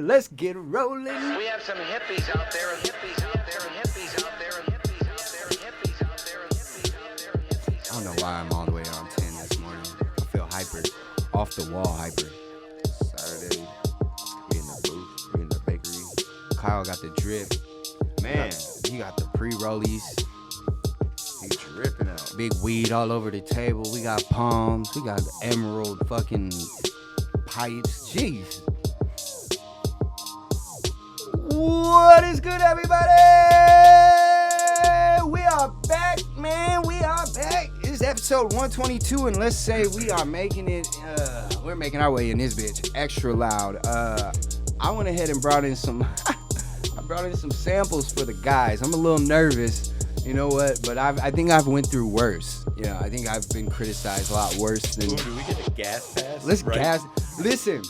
Let's get rolling. We have some hippies out there, and hippies out there, and hippies out there, and hippies out there, and hippies out there, and hippies out there, and hippies. I don't know why I'm all the way on 10 this morning. I feel hyper. Off the wall hyper. Saturday, we in the booth, we in the bakery. Kyle got the drip. Man, he got the pre-rollies. He dripping out. Big weed all over the table. We got palms. We got emerald fucking pipes. Jeez. What is good, everybody? We are back, man. We are back. It's episode 122, and let's say we are making it, we're making our way in this bitch extra loud. I went ahead and brought in some, I brought in some samples for the guys. I'm a little nervous, you know what? But I think I've went through worse. Yeah, I think I've been criticized a lot worse than. Ooh, do we get a gas pass? Let's gas. Listen,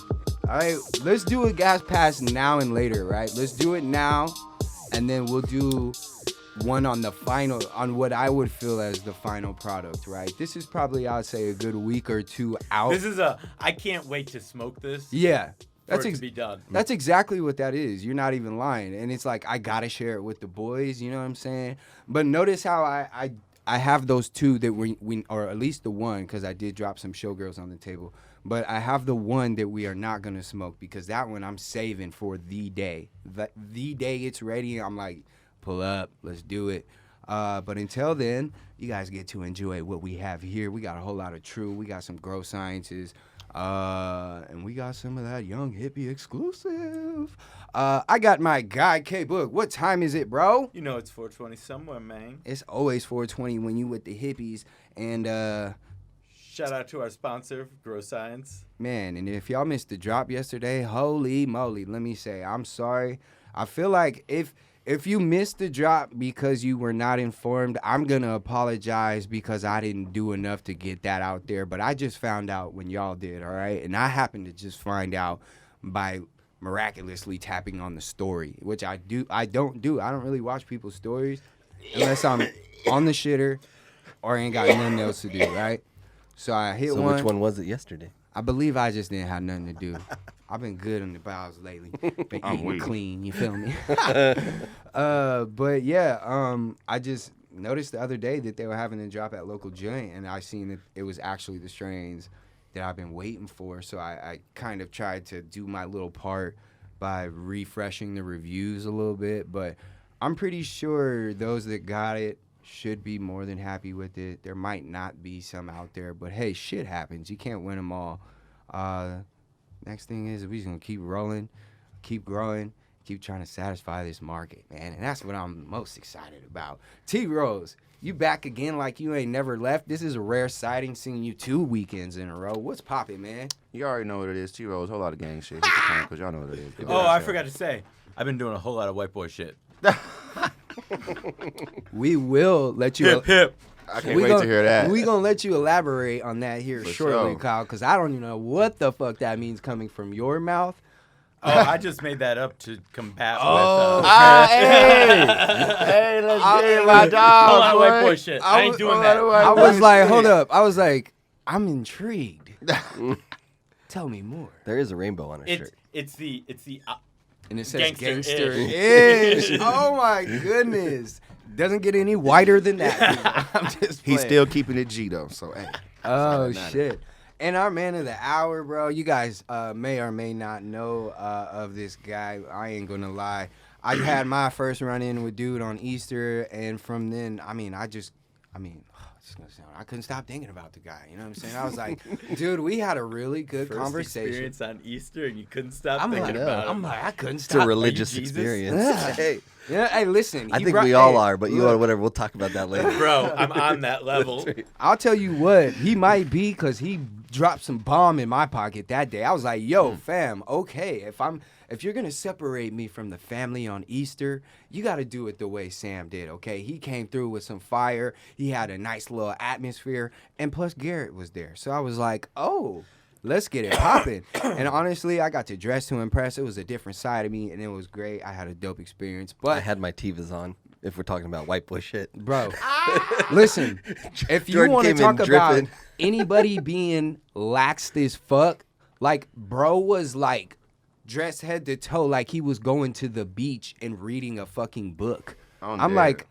all right. Let's do a gas pass now and later, right? Let's do it now, and then we'll do one on the final, on what I would feel as the final product, right? This is probably, I'd say, a good week or two out. This is I can't wait to smoke this. Yeah. That's to be done. That's exactly what that is. You're not even lying. And it's like, I got to share it with the boys, you know what I'm saying? But notice how I have those two that we or at least the one, because I did drop some showgirls on the table. But I have the one that we are not going to smoke, because that one I'm saving for the day. The day it's ready, I'm like, pull up, let's do it. But until then, you guys get to enjoy what we have here. We got a whole lot of True. We got some Grow Sciences. And we got some of that Young Hippie exclusive. I got my guy K-Book. What time is it, bro? You know it's 420 somewhere, man. It's always 420 when you with the hippies. And shout out to our sponsor, Grow Science. Man, and if y'all missed the drop yesterday, holy moly, let me say, I'm sorry. I feel like if you missed the drop because you were not informed, I'm going to apologize because I didn't do enough to get that out there. But I just found out when y'all did, all right? And I happened to just find out by miraculously tapping on the story, which I don't do. I don't really watch people's stories unless I'm on the shitter or ain't got nothing else to do, right? So I hit one. So which one was it yesterday? I believe I just didn't have nothing to do. I've been good on the bowels lately. Been eating clean, you feel me? But yeah, I just noticed the other day that they were having a drop at local joint, and I seen that it was actually the strains that I've been waiting for. So I kind of tried to do my little part by refreshing the reviews a little bit. But I'm pretty sure those that got it should be more than happy with it. There might not be some out there, but hey, shit happens. You can't win them all. Next thing is we just gonna keep rolling, keep growing, keep trying to satisfy this market, man. And that's what I'm most excited about. T-Rose, you back again like you ain't never left. This is a rare sighting, seeing you 2 weekends in a row. What's poppin', man? You already know what it is. T-Rose, whole lot of gang shit. Hippy Chronicles, y'all know what it is. Oh, I forgot to say, I've been doing a whole lot of white boy shit. We will let you. Hip, hip. I can't wait to hear that. We gonna let you elaborate on that here For shortly, sure. Kyle, because I don't even know what the fuck that means coming from your mouth. Oh, I just made that up to combat Hey, let's get my dog. Hold on, white boy shit. I ain't doing that. I was like, hold up. I was like, I'm intrigued. Tell me more. There is a rainbow on her shirt. It's the And it says Gangster-ish. gangster-ish. Oh my goodness. Doesn't get any whiter than that. I'm just He's playing. still keeping it G, though, so hey. Oh, shit. And our man of the hour, bro, you guys may or may not know of this guy. I ain't going to lie. I had my first run-in with dude on Easter, and from then, I couldn't stop thinking about the guy. You know what I'm saying? I was like, dude, we had a really good first conversation. experience on Easter, and you couldn't stop I'm thinking like, about it. I'm like, I couldn't It's stop. a religious Jesus? experience. Yeah. Hey, Yeah, hey, listen. I he think brought- we all hey, are, but you look, know, whatever. We'll talk about that later. Bro, I'm on that level. I'll tell you what, he might be, because he dropped some bomb in my pocket that day. I was like, yo, fam, okay, if you're going to separate me from the family on Easter, you got to do it the way Sam did, okay? He came through with some fire. He had a nice little atmosphere, and plus Garrett was there. So I was like, oh, let's get it popping. And honestly, I got to dress to impress. It was a different side of me, and it was great. I had a dope experience. I But had my Tivas on, if we're talking about white boy shit. bro, listen, if you Jordan want to came in talk about dripping. anybody being laxed as fuck, like, bro was like dressed head to toe like he was going to the beach and reading a fucking book. On I'm there. like,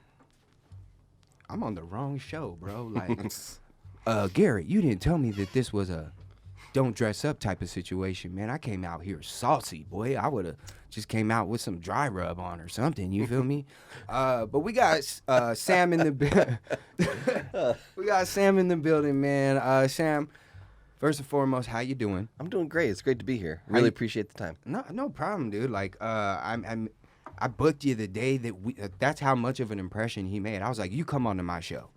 I'm on the wrong show, bro. Like, Garrett, you didn't tell me that this was a don't dress up type of situation, man. I came out here saucy, boy. I would have just came out with some dry rub on or something. You feel me? But we got Sam in the we got Sam in the building, man. Sam, first and foremost, how you doing? I'm doing great. It's great to be here. Really appreciate the time. No problem, dude. Like, I booked you the day that that's how much of an impression he made. I was like, you come on to my show,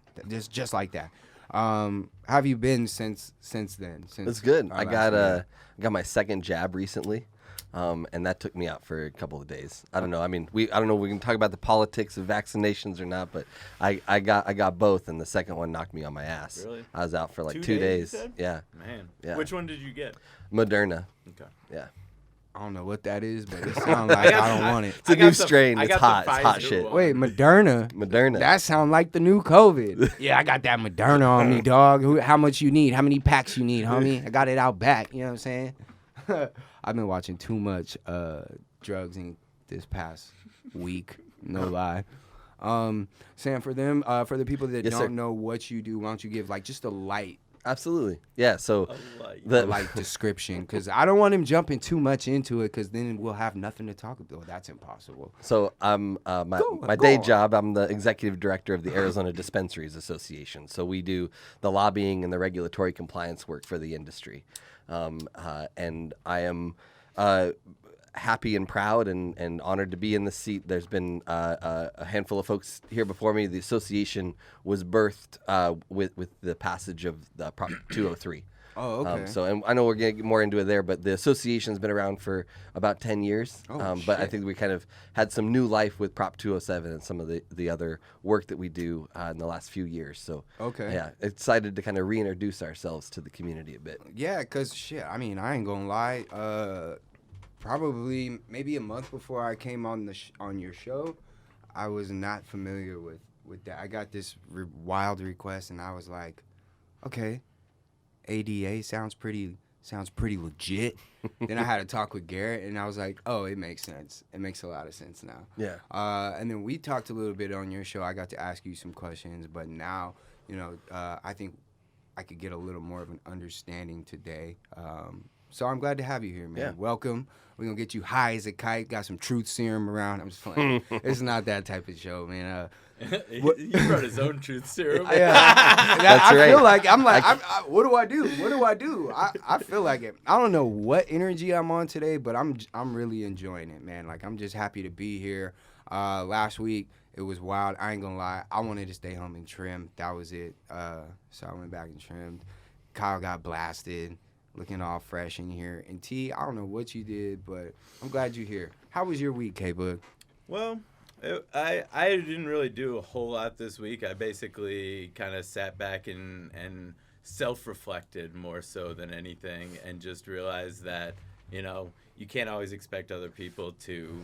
just like that. How have you been since then? It's good. I got meeting? got my second jab recently, and that took me out for a couple of days. I don't know. I mean, I don't know if we can talk about the politics of vaccinations or not, but I got both, and the second one knocked me on my ass. Really? I was out for like 2 2 days. you said? Yeah. Man. Yeah. Which one did you get? Moderna. Okay. Yeah. I don't know what that is, but it sounds like I don't want it. It's a I got new the- strain. I It's got the hot. It's hot Pfizer shit. one. Wait, Moderna? Moderna. That sound like the new COVID. Yeah, I got that Moderna on me, dog. How much you need? How many packs you need, homie? I got it out back. You know what I'm saying? I've been watching too much drugs in this past week. No lie. Sam, for the people that Yes, don't sir. know what you do, why don't you give like just a light Absolutely. Yeah. So light. the description? Because I don't want him jumping too much into it, because then we'll have nothing to talk about. That's impossible. So I'm my Go day on. job. I'm the executive director of the Arizona Dispensaries Association. So we do the lobbying and the regulatory compliance work for the industry, and I am happy and proud and honored to be in this seat. There's been a handful of folks here before me. The association was birthed with the passage of the Prop 203. Oh, okay. So, and I know we're going to get more into it there, but the association's been around for about 10 years. Oh, but I shit. think we kind of had some new life with Prop 207 and some of the other work that we do in the last few years. So, Okay. yeah, excited to kind of reintroduce ourselves to the community a bit. Yeah, because shit, I mean, I ain't gonna lie. Probably maybe a month before I came on on your show, I was not familiar with that. I got this wild request, and I was like, okay, ADA sounds pretty legit. Then I had a talk with Garrett, and I was like, oh, it makes sense. It makes a lot of sense now. Yeah. And then we talked a little bit on your show. I got to ask you some questions, but now, I think I could get a little more of an understanding today. So I'm glad to have you here, man. Yeah. Welcome. We're going to get you high as a kite. Got some truth serum around. I'm just playing. It's not that type of show, man. He brought his own truth serum. Yeah, That's I feel right. like what do I do? What do I do? I feel like it. I don't know what energy I'm on today, but I'm really enjoying it, man. Like, I'm just happy to be here. Last week it was wild. I ain't gonna lie. I wanted to stay home and trim. That was it. So I went back and trimmed. Kyle got blasted, looking all fresh in here. And T, I don't know what you did, but I'm glad you're here. How was your week, K-Book? Well, I didn't really do a whole lot this week. I basically kind of sat back and self-reflected more so than anything, and just realized that, you can't always expect other people to...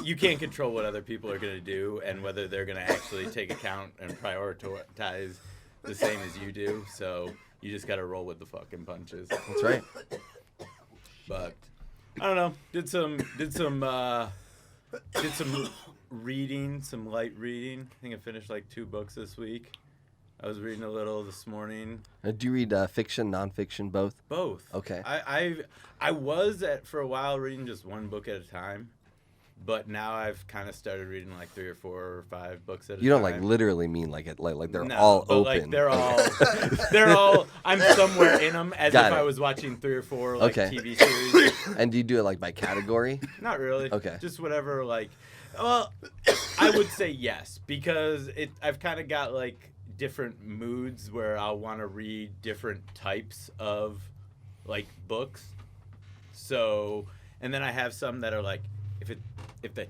You can't control what other people are going to do and whether they're going to actually take account and prioritize the same as you do. So you just got to roll with the fucking punches. That's right. But I don't know. Did some reading, some light reading. I think I finished like 2 books this week. I was reading a little this morning. Do you read fiction, nonfiction, both? Both. Okay. I was for a while reading just 1 book at a time, but now I've kind of started reading like 3 or 4 or 5 books at a time. You don't like literally mean like they're No, all but, open. Like they're all. I'm somewhere in them, as Got if it. I was watching 3 or 4 like Okay. TV series. And do you do it like by category? Not really. Okay. Just whatever. Like, well, I would say yes, because I've kind of got like different moods where I'll want to read different types of like books. So, and then I have some that are like, if the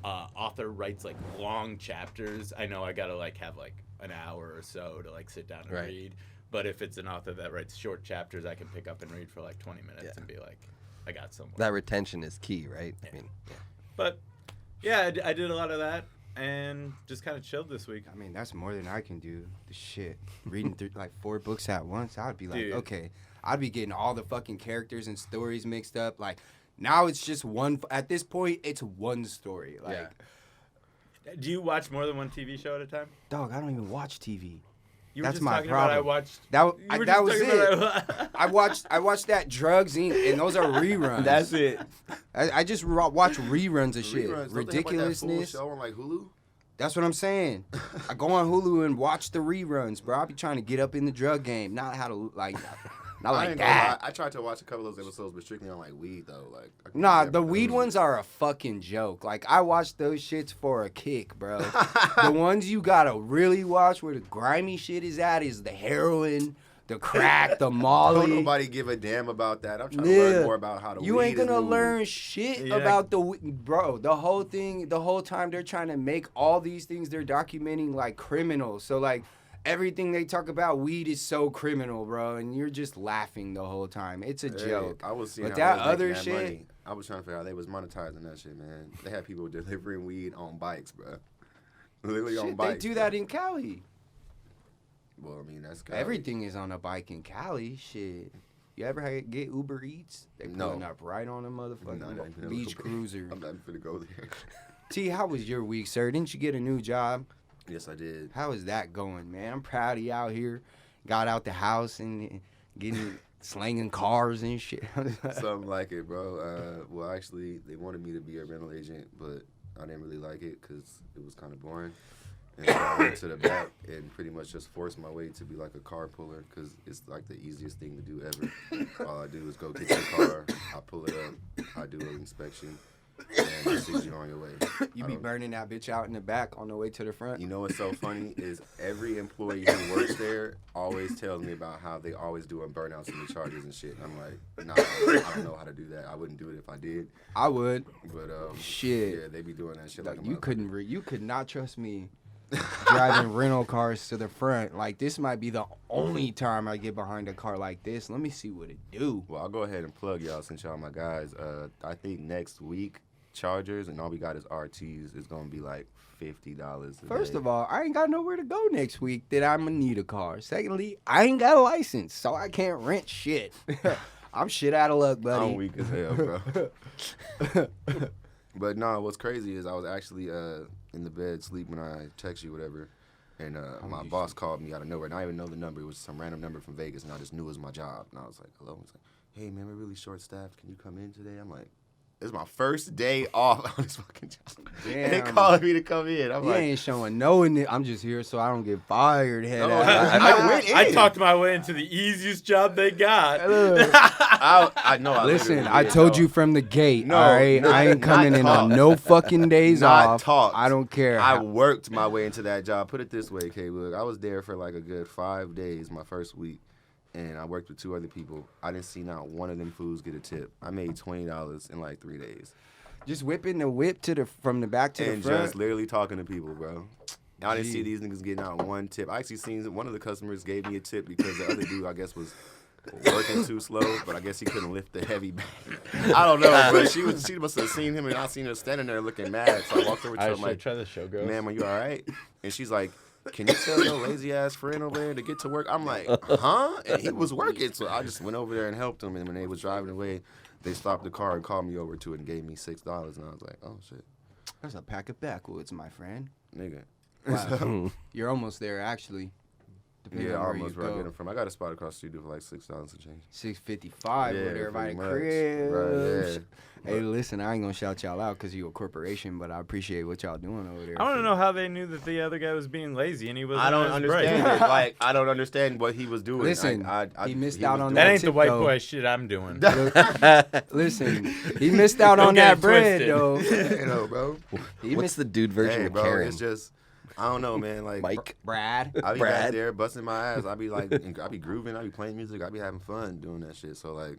author writes like long chapters, I know I gotta like have like an hour or so to like sit down and Right. read. But if it's an author that writes short chapters, I can pick up and read for like 20 minutes Yeah. and be like, I got somewhere. That retention is key, right? Yeah. I mean, But yeah, I did a lot of that and just kind of chilled this week. I mean, that's more than I can do. The shit. Reading through like 4 books at once, I'd be like, Dude. okay, I'd be getting all the fucking characters and stories mixed up. Like, now it's just one. At this point, it's one story. Like, Yeah. Do you watch more than one TV show at a time? dog, I don't even watch TV. You were That's just my talking problem. about I watched. That you were that just was talking it. about- I watched that Drugs Inc. and those are reruns. That's it. I just watch reruns of shit. Reruns, don't they have, like, that full Ridiculousness. show on like Hulu? That's what I'm saying. I go on Hulu and watch the reruns, bro. I be trying to get up in the drug game, not how to like, not I like ain't gonna lie. that. I tried to watch a couple of those episodes, but strictly on like weed though. Like, I couldn't Nah, get the those. weed ones are a fucking joke. Like, I watch those shits for a kick, bro. The ones you gotta really watch where the grimy shit is at is the heroin, the crack, the Don't Molly. nobody give a damn about that. I'm trying to learn more about how the You weed ain't gonna is moving. learn shit Yeah. about bro. The whole thing, the whole time they're trying to make all these things they're documenting like criminals. So like everything they talk about weed is so criminal, bro, and you're just laughing the whole time. It's a Hey, joke. I was seeing But how that they was other making that shit- money. I was trying to figure out how they was monetizing that shit, man. They had people delivering weed on bikes, bro. Literally on Shit, they bikes. do that in Cali. Well, I mean, that's Cali. Everything is on a bike in Cali. Shit. You ever get Uber Eats? They pulling No. up right on a No, motherfucking not even a beach little bit. cruiser. I'm not finna go there. T, how was your week, sir? Didn't you get a new job? Yes, I did. How is that going, man? I'm proud of you out here. Got out the house and getting slanging cars and shit. Something like it, bro. Well, actually, they wanted me to be a rental agent, but I didn't really like it because it was kind of boring. And so I went to the back and pretty much just forced my way to be like a car puller because it's like the easiest thing to do ever. All I do is go get your car, I pull it up, I do an inspection, and it sends you on your way. You I be don't- burning that bitch out in the back on the way to the front. You know what's so funny is every employee who works there always tells me about how they always doing burnouts and the charges and shit. I'm like, nah, I don't know how to do that. I wouldn't do it if I did. I would. But Shit. yeah, they be doing that shit like a You motherfucker. couldn't. You could not trust me driving rental cars to the front. Like, this might be the only time I get behind a car like this. Let me see what it do. Well, I'll go ahead and plug y'all since y'all my guys. I think next week Chargers and all we got is RTs is gonna be like $50. First of all, I ain't got nowhere to go next week that I'm gonna need a car. Secondly, I ain't got a license, so I can't rent shit. I'm shit out of luck, buddy. I'm weak as hell, bro. But no, what's crazy is I was actually in the bed sleeping when I text you whatever, and my boss called me out of nowhere, and I didn't even know the number. It was some random number from Vegas, and I just knew it was my job. And I was like, hello. He's like, hey man, we're really short staffed. Can you come in today? I'm like, it's my first day off on this fucking job. And they Damn. calling me to come in. I'm You like, ain't showing no in it. I'm just here so I don't get fired. Head No, ass. I went in. I talked my way into the easiest job they got. I know. I Listen, literally I did. told No. you from the gate. No, all right, not- I ain't coming not in on talk. no fucking days Not off. talked. I don't care. I worked my way into that job. Put it this way, K. Look, I was there for like a good 5 days, my first week, and I worked with 2 other people. I didn't see not one of them fools get a tip. I made $20 in like 3 days, Just whipping the whip from the back to and the front. just literally talking to people, bro. I didn't see Gee. these niggas getting out one tip. I actually seen one of the customers gave me a tip because the other dude, I guess, was working too slow, but I guess he couldn't lift the heavy bag. I don't know, but she must have seen him, and I seen her standing there looking mad. So I walked over to her, I'm like, try the showgirls. ma'am, are you all right? And she's like, can you tell your lazy ass friend over there to get to work? I'm like, huh? And he was working, so I just went over there and helped him. And when they was driving away, they stopped the car and called me over to it and gave me $6. And I was like, oh shit, There's a pack of backwoods, my friend. nigga. Wow. You're almost there, actually. Depending Yeah, on where almost you where I go. get them from. I got a spot across the street for like $6 and change. 655 Yeah, with everybody pretty much. cribs. Right, yeah. Hey, listen, I ain't gonna shout y'all out because you're a corporation, but I appreciate what y'all doing over there. I want to know how they knew that the other guy was being lazy and he was. I don't on his break. understand it. Like, I don't understand what he was doing. Listen, he missed out was on doing- That that ain't the tip, white though. boy shit I'm doing. Listen, he missed out Don't on get that it bread, twisted. though. You know, bro. He What's missed the dude version Hey, of bro, Karen? it's just, I don't know, man. Like, Mike? Brad. I be back Brad. there busting my ass. I be like, I be grooving. I be playing music. I be having fun doing that shit. So like,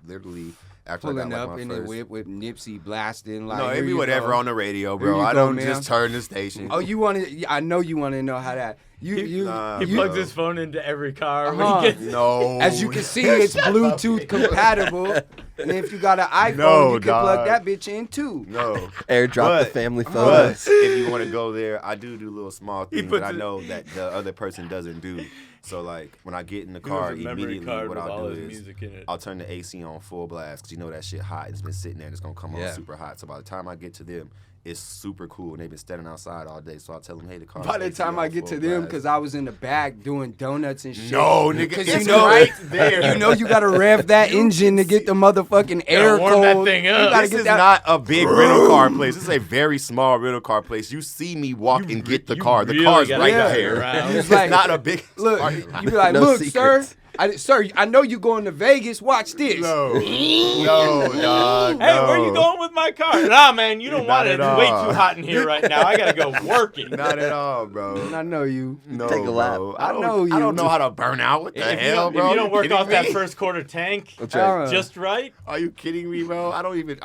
literally after I Pulling got like up my in first, the whip with Nipsey blasting. Like, no, here it be you whatever go. on the radio, Here bro. you I go, don't man. just turn the station. Oh, you want to? I know you want to know how that. Nah, He bro. plugs his phone into every car Uh-huh. when he gets. No. As you can see, it's Bluetooth compatible. And if you got an iPhone, No, you can plug dog. that bitch in too. No. Airdrop the But- family But photos. if you want to go there, I do little small things puts that I it- know that the other person doesn't do. So like when I get in the He wants car, a memory immediately card what with I'll all do his is music in it. I'll turn the AC on full blast because you know that shit hot. It's been sitting there and it's gonna come on Yeah. super hot. So by the time I get to them, it's super cool and they've been standing outside all day. So I'll tell them, hey, the car. By the time I get to them, because I was in the back doing donuts and shit. no, nigga, Because it's you know, right there. you know you gotta rev that engine to get the motherfucking air warm cold. that thing You up. gotta This get is that. not a big rental car place. This is a very small rental car place. You see me walk and get the car. The really car's gotta right Yeah. there. around. It's like, not a big. Look, parking lot. you be like, No look, secrets. sir, I know you going to Vegas. Watch this. No, dog. Hey, where you going with my car? Nah, man, you don't Not want it. at It's way all. too hot in here right now. I gotta go working. Not at all, bro. And I know you. No, Take a lap. bro. I know I don't you. know how to burn out. What the If you hell, don't, bro? if you don't work kidding off that me? first quarter tank That's right. just right, Are you kidding me, bro? I don't even.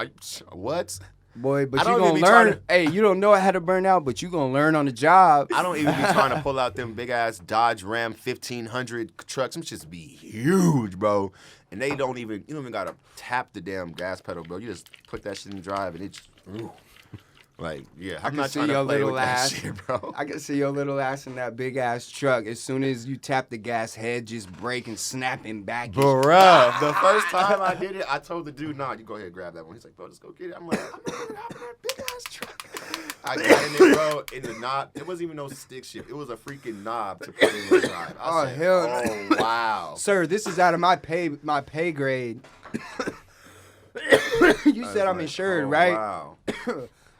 What? Boy, but I you don't gonna even be trying learn. Hey, you don't know how to burn out, but you gonna learn on the job. I don't even be trying to pull out them big ass Dodge Ram 1500 trucks. Them just be huge, bro. And they don't even. You don't even gotta tap the damn gas pedal, bro. You just put that shit in drive, and it just. Like, yeah, I'm can not see trying your to play little with that ass. shit, bro. I can see your little ass in that big ass truck. As soon as you tap the gas, head just breaking, snapping back. Bruh, the first time I did it, I told the dude, nah, you go ahead and grab that one. He's like, bro, just go get it. I'm like, I'm not gonna hop in that big ass truck. I got in there, bro, in the knob. It wasn't even no stick shift. It was a freaking knob to put in the drive. Oh, I said, hell no. oh, wow. Sir, this is out of my pay grade. You said I'm like, insured, oh, right? Wow.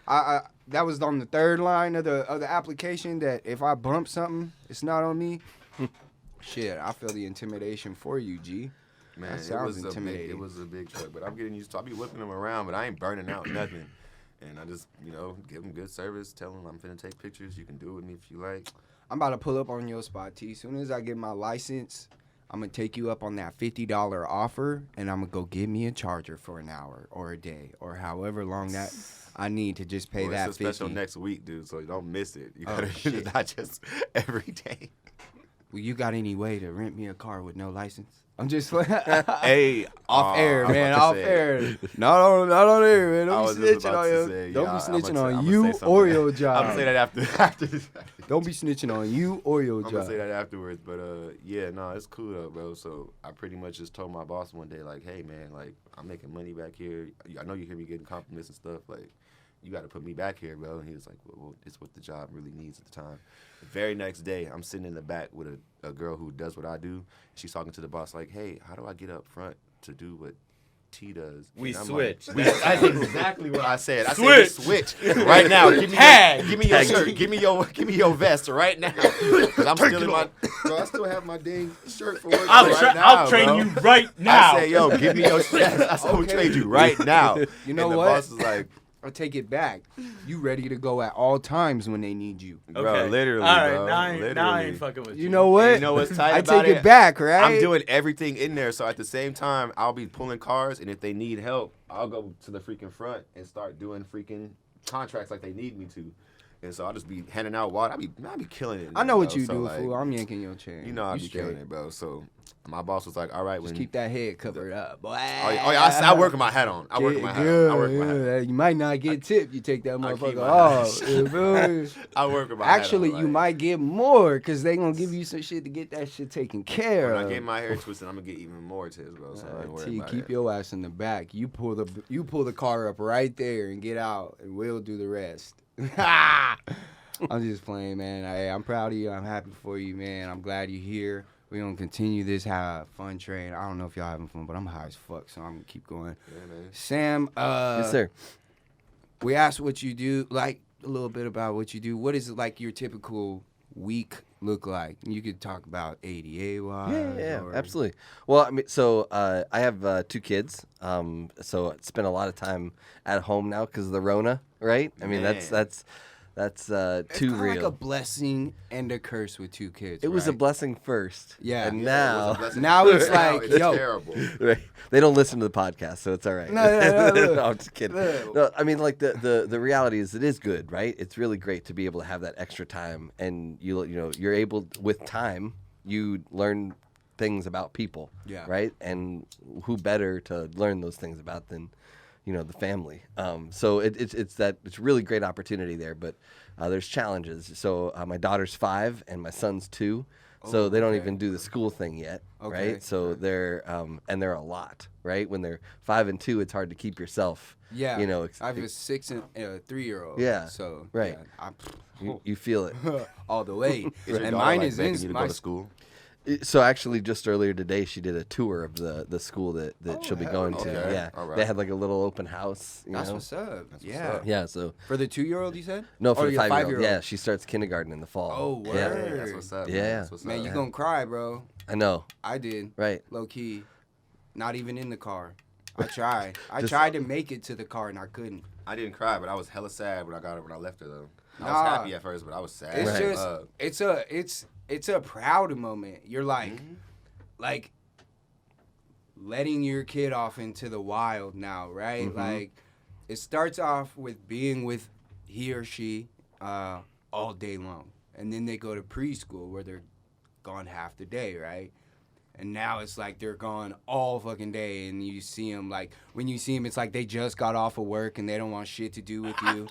I that was on the third line of the application that if I bump something, it's not on me. Shit, I feel the intimidation for you, G. Man, That it sounds was intimidating. it was a big truck, but I'm getting used to. I be whipping them around, but I ain't burning out nothing. And I just, give them good service. Tell them I'm finna take pictures. You can do it with me if you like. I'm about to pull up on your spot, T. As soon as I get my license, I'm gonna take you up on that $50 offer, and I'm gonna go get me a charger for an hour or a day or however long that I need to just pay Well, that it's a special 50. next week, dude. So don't miss it. You Oh, gotta shit. not just every day. Well, you got any way to rent me a car with no license? I'm just like Hey, off air, I was man, about to off say, air. Not on air, man. I Don't was be just snitching about on to you. say, Don't yeah, be snitching I'ma on say you something. or your I'm job. gonna say that after this. Don't be snitching on you or your I'm job. gonna say that afterwards, but yeah, no, it's cool though, bro. So I pretty much just told my boss one day, like, hey man, like I'm making money back here. I know you hear me getting compliments and stuff, like you got to put me back here, bro. And he was like, well, it's what the job really needs at the time. The very next day, I'm sitting in the back with a girl who does what I do. She's talking to the boss, like, hey, how do I get up front to do what T does? we And I'm switch. Like, that's exactly what I said. I said, we switch right now. Give me Tag. give me your shirt. Give me your vest right now. Cause I'm still in my. Bro, I still have my dang shirt for work. I'll train you right now. I say, yo, give me your shirt. I said, we trade you right now. You know and the what? boss is like, I'll take it back. You ready to go at all times when they need you. bro, Okay. literally, All right, bro, now I ain't literally. fucking with you. You know what? You know what's tight I about take it back, right? I'm doing everything in there, so at the same time, I'll be pulling cars, and if they need help, I'll go to the freaking front and start doing freaking contracts like they need me to. And so I'll just be handing out water. I be killing it. I know what bro. you So, do, like, fool. I'm yanking your chain. You know I You be straight. killing it, bro. So my boss was like, all right, Just when keep that head covered up, boy. Oh yeah, I work with my hat on. I work with my hat on. I work with my hat on. You might not get tipped. You take that I keep motherfucker my off. hat- You feel me? I work with my hat on. Actually, you like, might get more because they going to give you some shit to get that shit taken care When of. I get my hair twisted, I'm gonna get even more tips, bro. So I ain't worried T, about keep it. your ass in the back. You pull the car up right there and get out, and we'll do the rest. I'm just playing, man. I'm proud of you. I'm happy for you, man. I'm glad you're here. We're going to continue this fun train. I don't know if y'all having fun, but I'm high as fuck, so I'm going to keep going. Yeah, man. Sam, Yes, sir. we asked what you do, like a little bit about what you do. What is like your typical week look like? You could talk about ADA-wise. Yeah, or- absolutely. Well, I mean, so I have 2 kids, so I spend a lot of time at home now because of the Rona, right? I mean, Man. that's It's too kinda real. like a blessing and a curse with 2 kids. It was a right? blessing first, Yeah. and Yeah, it was a now blessing. Now it's like, it's yo. terrible. right, they don't listen to the podcast, so it's all right. No, look. I'm just kidding. Look. No, I mean, like the reality is, it is good, right? It's really great to be able to have that extra time, and you're able, with time, you learn things about people, Yeah. right? And who better to learn those things about than the family. So it's a really great opportunity there, but there's challenges. So my daughter's 5 and my son's 2. So they don't okay. even do the school thing yet, Okay. right? So they're and they're a lot, right? When they're 5 and 2, it's hard to keep yourself. Yeah. You know, I have a 6 and a 3-year-old. Yeah, So right. yeah, You feel it. all the way. Is your And daughter, mine like, is begging in you to my go to school? So actually, just earlier today, she did a tour of the school that she'll be hell going to. okay. Yeah, All right. they had like a little open house. You That's know? what's up. what's Yeah. up. Yeah. So For the 2-year-old, you said? no, for Oh, the your 5-year-old. Yeah, she starts kindergarten in the fall. Oh, Yeah. word. That's what's up. Yeah. Man. That's what's Man, up. you gonna cry, bro. I know. I did. Right. Low key. Not even in the car. I tried. I Just- tried to make it to the car and I couldn't. I didn't cry, but I was hella sad when I got her when I left her though. I was Nah. happy at first, but I was sad. It's Right. just it's a proud moment. You're like letting your kid off into the wild now, right? Mm-hmm. Like it starts off with being with he or she all day long. And then they go to preschool where they're gone half the day, right? And now it's like they're gone all fucking day, and you see them like when you see them, it's like they just got off of work and they don't want shit to do with you.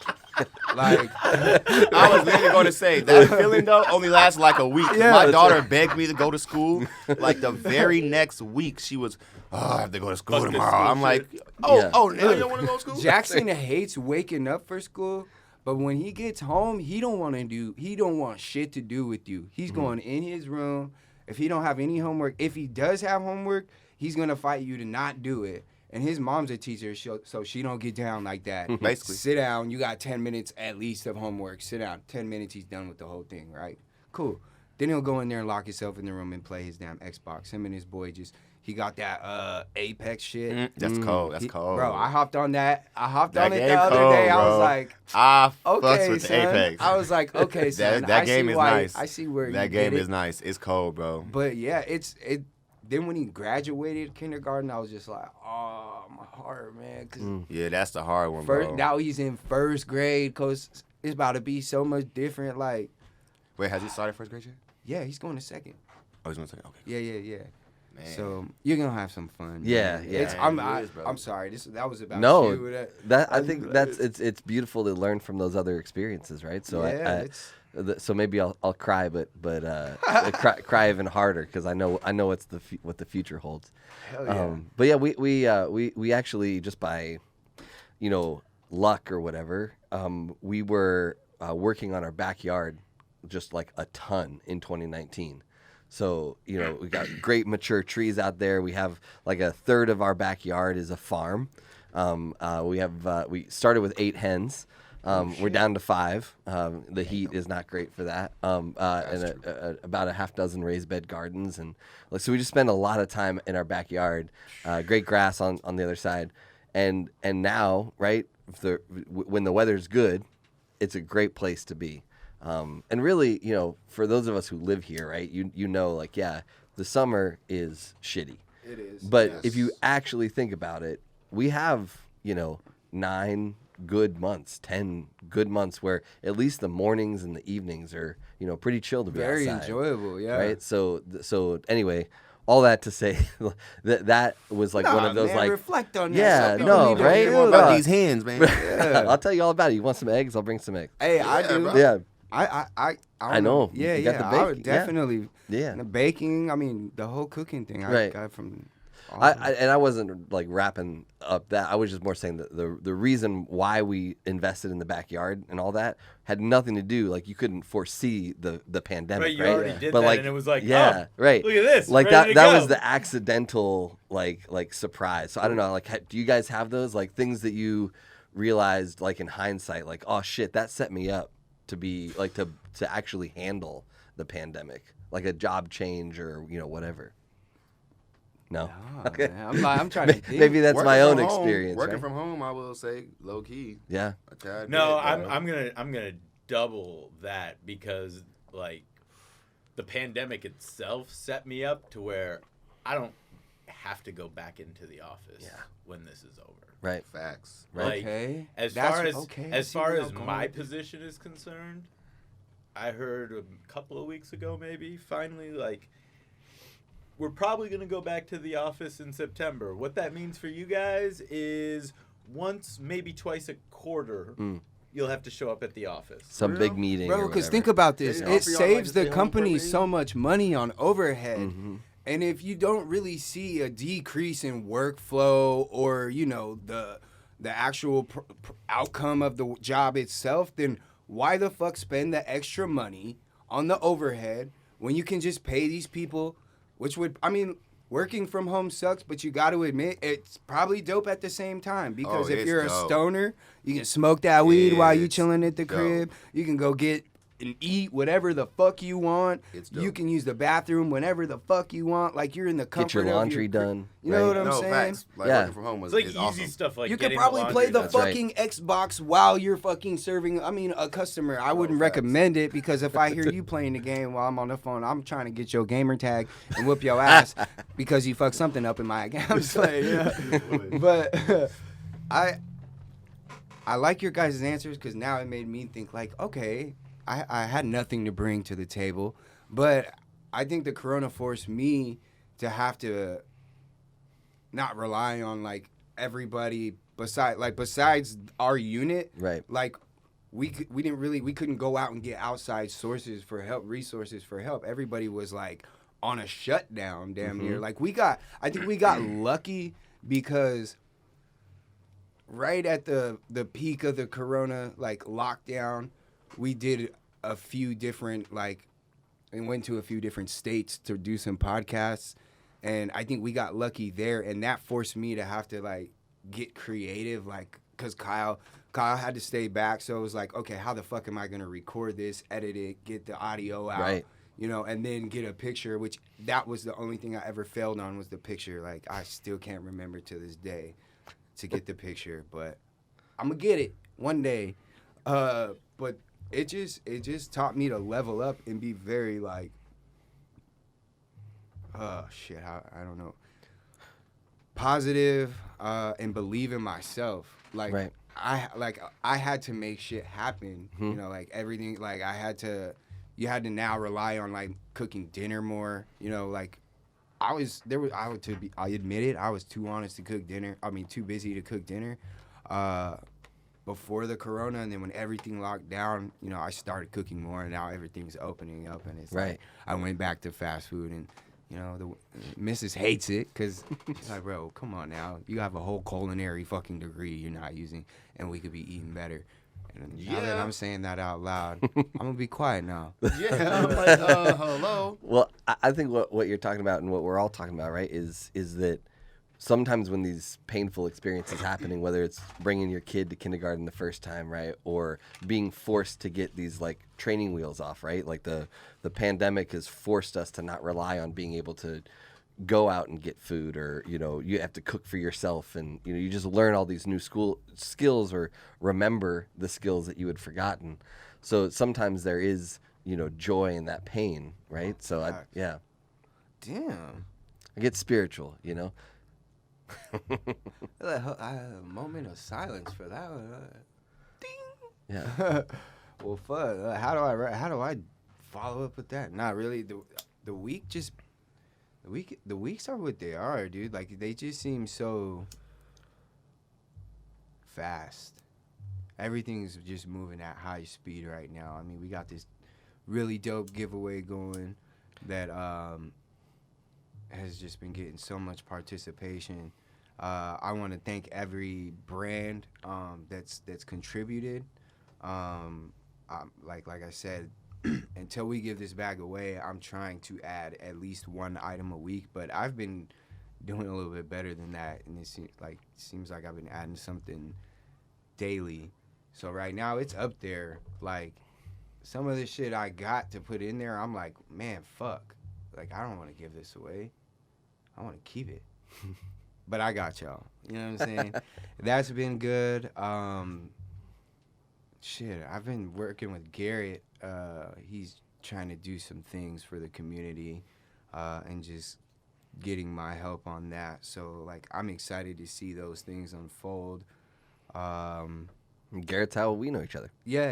Like I was literally going to say that feeling though only lasts like a week. Yeah, My that's daughter begged me to go to school. Like the very next week, she was, I have to go to school Fuck this tomorrow. school I'm like, shit. Yeah. now you don't want to go to school? Jackson hates waking up for school, but when he gets home, he don't want shit to do with you. He's going in his room. If he don't have any homework, if he does have homework, he's gonna fight you to not do it. And his mom's a teacher, so she don't get down like that. Basically. Sit down. You got 10 minutes at least of homework. Sit down. 10 minutes, he's done with the whole thing, right? Cool. Then he'll go in there and lock himself in the room and play his damn Xbox. Him and his boy he got that Apex shit. That's cold. That's He- cold. Bro, I hopped on that. I hopped That on it game the other cold, day. I was bro. like, I fucks okay, with the son. Apex. I was like, okay, son. that I game see is why, nice. I see where that you game get is it. nice. It's cold, bro. But yeah, then when he graduated kindergarten, I was just like, oh, my heart, man. Cause Yeah, that's the hard one, bro. now he's in first grade, cause it's about to be so much different. Like, Wait, has he started first grade yet? yeah, he's going to second. Oh, he's gonna say okay. Yeah. Man. So you're gonna have some fun. Yeah, man. yeah. It's, It is, bro. I'm sorry. That was about No, you. I think it's beautiful to learn from those other experiences, right? So Yeah, so maybe I'll cry, but cry even harder because I know what the future holds. Hell yeah. But yeah, we actually just by, luck or whatever, we were working on our backyard just like a ton in 2019. So, we got great mature trees out there. We have like a third of our backyard is a farm. We started with 8 hens. We're down to 5. The heat is not great for that. And about a half dozen raised bed gardens. And so we just spend a lot of time in our backyard. Great grass on the other side. And now, right, when the weather's good, it's a great place to be. And really, for those of us who live here, right, the summer is shitty. It is. But Yes. if you actually think about it, we have, 9 good months, 10 good months where at least the mornings and the evenings are, pretty chill to be Very outside. enjoyable, yeah. Right? So anyway, all that to say that was like one Nah, of those man, reflect on that. Yeah, Some people no, need to right? feel What that. about these hens, man? I'll tell you all about it. You want some eggs? I'll bring some eggs. Hey, I Yeah, do. bro. Yeah. I I know. Yeah, You got yeah. the I would baking, yeah. definitely. Yeah. The baking. I mean, the whole cooking thing. I Right. got from. I wasn't like wrapping up that. I was just more saying that the reason why we invested in the backyard and all that had nothing to do, like you couldn't foresee the pandemic, Right, you right? already did But that, like, and it was like, yeah, oh, right. look at this, Like ready that to was go. the accidental like surprise. So I don't know, like do you guys have those like things that you realized like in hindsight, like, oh shit, that set me up to be like to actually handle the pandemic, like a job change or whatever. No. Oh, man. I'm trying to think. Maybe that's Working my own from home- experience. Working right? from home, I will say low key. Yeah. A tad No, bit, bro. I'm gonna double that because like the pandemic itself set me up to where I don't have to go back into the office when this is over. Right. Facts. Right. Okay. As That's- far as okay, as I see far where as y'all going my with this. position is concerned, I heard a couple of weeks ago, maybe finally, like we're probably gonna go back to the office in September. What that means for you guys is once, maybe twice a quarter, you'll have to show up at the office. Some big meeting, Bro, or because whatever. think about this. They It offer y'all, like, saves to the stay home for a company day? so much money on overhead. Mm-hmm. And if you don't really see a decrease in workflow or, the actual outcome of the job itself, then why the fuck spend the extra money on the overhead when you can just pay these people, which would, working from home sucks, but you got to admit it's probably dope at the same time because if it's you're a dope. stoner, you can smoke that weed while you It's chilling at the dope. crib. You can go get and eat whatever the fuck you want. It's You dope. can use the bathroom whenever the fuck you want. Like you're in the comfort Get your of laundry done. You know right? what I'm No, saying? facts. Like, Yeah. working from home It's like is easy awesome. stuff like You could getting probably the play the laundry done. fucking Xbox while you're fucking serving. A customer. I wouldn't facts. recommend it because if I hear you playing the game while I'm on the phone, I'm trying to get your gamer tag and whoop your ass because you fucked something up in my account. I'm just like, but I like your guys' answers because now it made me think like, okay, I had nothing to bring to the table, but I think the corona forced me to have to not rely on like everybody besides our unit. Right. Like we couldn't go out and get outside resources for help. Everybody was like on a shutdown damn near. Like I think we got lucky because right at the peak of the corona like lockdown, we did a few different and went to a few different states to do some podcasts, and I think we got lucky there, and that forced me to have to like get creative, like because Kyle had to stay back, so it was like, okay, how the fuck am I gonna record this, edit it, get the audio out, Right. And then get a picture, which that was the only thing I ever failed on was the picture. Like I still can't remember to this day to get the picture, but I'm gonna get it one day. But it just taught me to level up and be very like, I don't know, positive and believe in myself. Like Right. I had to make shit happen. Like everything. Like you had to now rely on like cooking dinner more. Like I admit it, I was too honest to cook dinner. Too busy to cook dinner. Before the corona, and then when everything locked down, I started cooking more, and now everything's opening up, and it's Right. like I went back to fast food, and the missus hates it because it's like, bro, come on now, you have a whole culinary fucking degree you're not using, and we could be eating better. And now that Yeah. I'm saying that out loud, I'm gonna be quiet now. Yeah, I'm like, hello. Well, I think what you're talking about and what we're all talking about, right, is that sometimes when these painful experiences happening, whether it's bringing your kid to kindergarten the first time, right, or being forced to get these like training wheels off, right, like the pandemic has forced us to not rely on being able to go out and get food, or you have to cook for yourself, and you just learn all these new skills or remember the skills that you had forgotten. So sometimes there is joy in that pain, right? So Facts. Damn. I get spiritual, A moment of silence for that one. Ding. Yeah. Well, fuck. How do I follow up with that? Not really. The weeks are what they are, dude. Like they just seem so fast. Everything's just moving at high speed right now. We got this really dope giveaway going that has just been getting so much participation. I want to thank every brand that's contributed. Like I said, until we give this bag away, I'm trying to add at least one item a week. But I've been doing a little bit better than that, and it seems like I've been adding something daily. So right now it's up there. Like some of the shit I got to put in there, I'm like, man, fuck. Like I don't want to give this away. I want to keep it. But I got y'all. You know what I'm saying? That's been good. Shit, I've been working with Garrett. He's trying to do some things for the community and just getting my help on that. So, like, I'm excited to see those things unfold. Garrett's how we know each other. Yeah.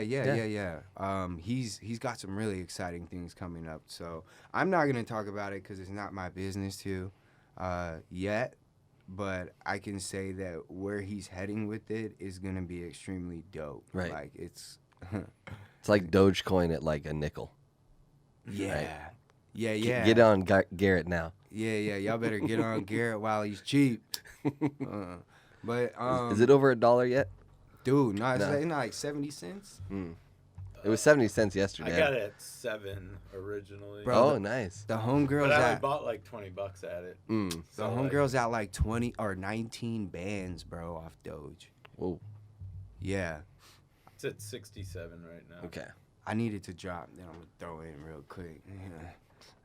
He's got some really exciting things coming up. So I'm not gonna talk about it because it's not my business to yet. but I can say that where he's heading with it is gonna be extremely dope. Right. Like it's It's like Dogecoin at like a nickel. yeah. Right. Yeah, yeah. Get on Garrett now. Yeah, yeah. Y'all better get on Garrett while he's cheap. But Is it over $1 yet? dude, no, it's No. like 70 cents. It was 70 cents yesterday. I got it at 7 originally. Bro, Oh, nice. The homegirl's but I only at bought like $20 at it. the So, like, homegirl's at like 20 or 19 bands, bro, off Doge. Whoa. Yeah. it's at 67 right now. Okay. I needed to drop, then I'm gonna throw in real quick. Yeah.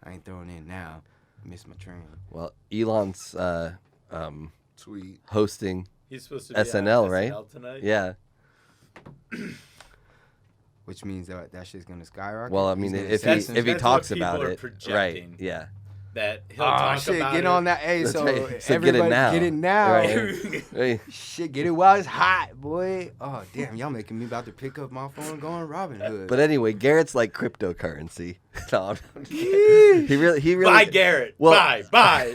I ain't throwing in now. Missed my train. Well, Elon's Tweet. hosting. He's supposed to be SNL, on right? SNL tonight. Yeah. Which means that shit's gonna skyrocket. Well, I He's mean, gonna if say he some if he shit. That's what talks people about are it, projecting. right? Yeah. That he'll Oh talk shit, about get it. on that. Hey, That's so right. So get it everybody now. get it now. Right. Right. Shit, get it while it's hot, boy. Oh damn, y'all making me about to pick up my phone and go on Robin Hood. But anyway, Garrett's like cryptocurrency. No, I'm kidding. he really. Buy Garrett. Well- Buy.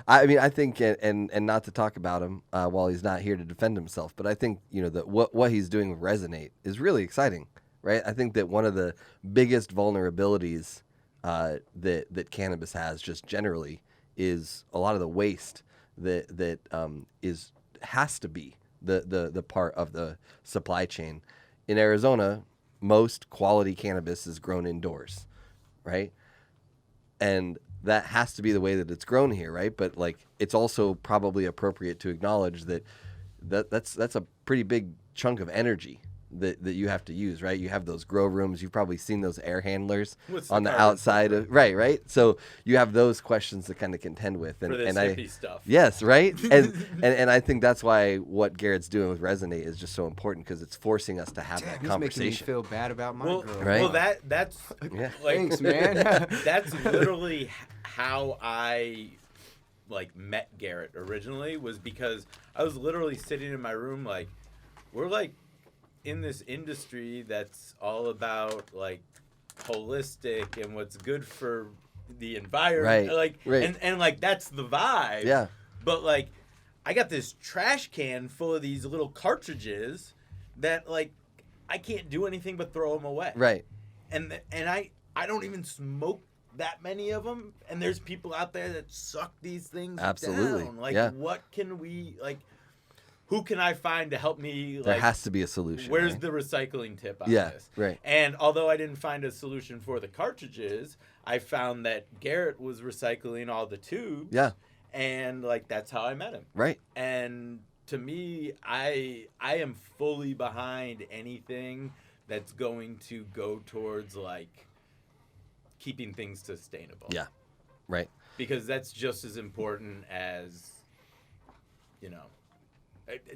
I mean, I think, and not to talk about him while he's not here to defend himself, but I think that what he's doing with Resonate is really exciting, right? I think that one of the biggest vulnerabilities that cannabis has, just generally, is a lot of the waste that has to be the part of the supply chain. In Arizona, most quality cannabis is grown indoors, right? And that has to be the way that it's grown here, right? But like, it's also probably appropriate to acknowledge that's a pretty big chunk of energy that you have to use, right? You have those grow rooms. You've probably seen those air handlers What's on the the carbon outside of right. So you have those questions to kind of contend with, For this hippie stuff. yes, right, and I think that's why what Garrett's doing with Resonate is just so important because it's forcing us to have damn, that he's making me conversation. feel bad about my Well, girl. Right. well, that's Yeah. like Thanks, man. that's literally how I like met Garrett originally, was because I was literally sitting in my room like, we're like in this industry that's all about like holistic and what's good for the environment, Right, like right. and like that's the vibe. Yeah. But like I got this trash can full of these little cartridges that like I can't do anything but throw them away. Right. And I don't even smoke that many of them, and there's people out there that suck these things Absolutely. down. Like, Yeah. what can we, like, who can I find to help me, There like, has to be a solution. where's right? the recycling tip on Yeah, this? right. And although I didn't find a solution for the cartridges, I found that Garrett was recycling all the tubes. Yeah. And, like, that's how I met him. Right. And to me, I am fully behind anything that's going to go towards like keeping things sustainable. Yeah. Right. Because that's just as important as,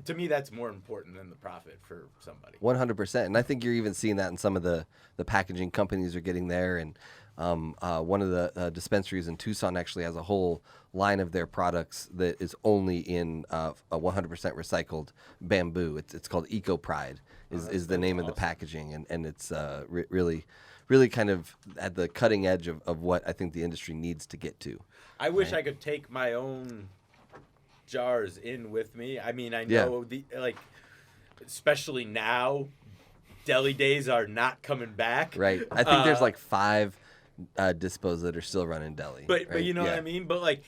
to me that's more important than the profit for somebody. 100%. And I think you're even seeing that in some of the packaging companies are getting there. And one of the dispensaries in Tucson actually has a whole line of their products that is only in a 100% recycled bamboo. It's called Eco Pride is the name of the packaging. And it's really kind of at the cutting edge of what I think the industry needs to get to. I wish I could take my own jars in with me. I mean, I know especially now, deli days are not coming back. Right. I think there's like 5 dispos that are still running deli. But right? you know what I mean? But like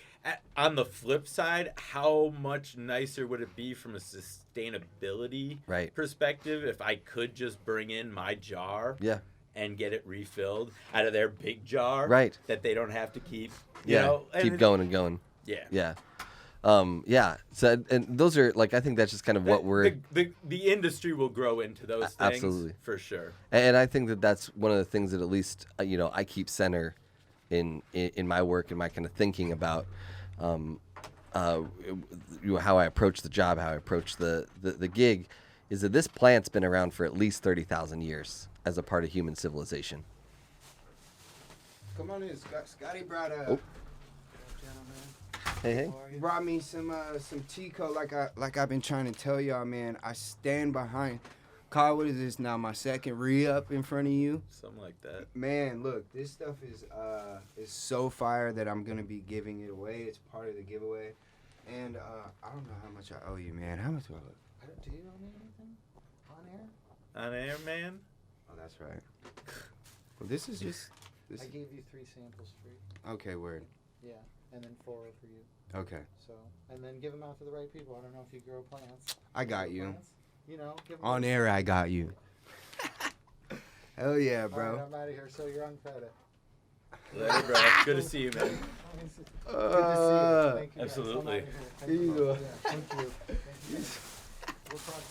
on the flip side, how much nicer would it be from a sustainability perspective if I could just bring in my jar and get it refilled out of their big jar that they don't have to keep, you know? Keep going and going. Yeah. Yeah. So, and those are like, I think that's just kind of what we're... The industry will grow into those things. Absolutely. For sure. And I think that's one of the things that at least, I keep center in my work and my kind of thinking about how I approach the job, how I approach the gig, is that this plant's been around for at least 30,000 years as a part of human civilization. Come on in, Scotty brought Hey. He brought me some Tico, like I've been trying to tell y'all, man. I stand behind. Kyle, what is this now? My second re-up in front of you? Something like that. Man, look, this stuff is so fire that I'm gonna be giving it away. It's part of the giveaway. And I don't know how much I owe you, man. How much do I owe? Do you owe me anything on air? On air, man. Oh, that's right. Well, this is just. This. I gave you 3 samples free. Okay, word. Yeah, and then 4 are for you. Okay. So, and then give them out to the right people. I don't know if you grow plants. I got Grow you. plants? You know, give 'em On air, I got you. Hell yeah, All bro. right, I'm out of here. So you're on credit. Later, bro. Good to see you, man. Good to see you. Thank you. guys. Absolutely. I'm outta here. Thank Here you both. go. Yeah, thank you. Thank you. We'll talk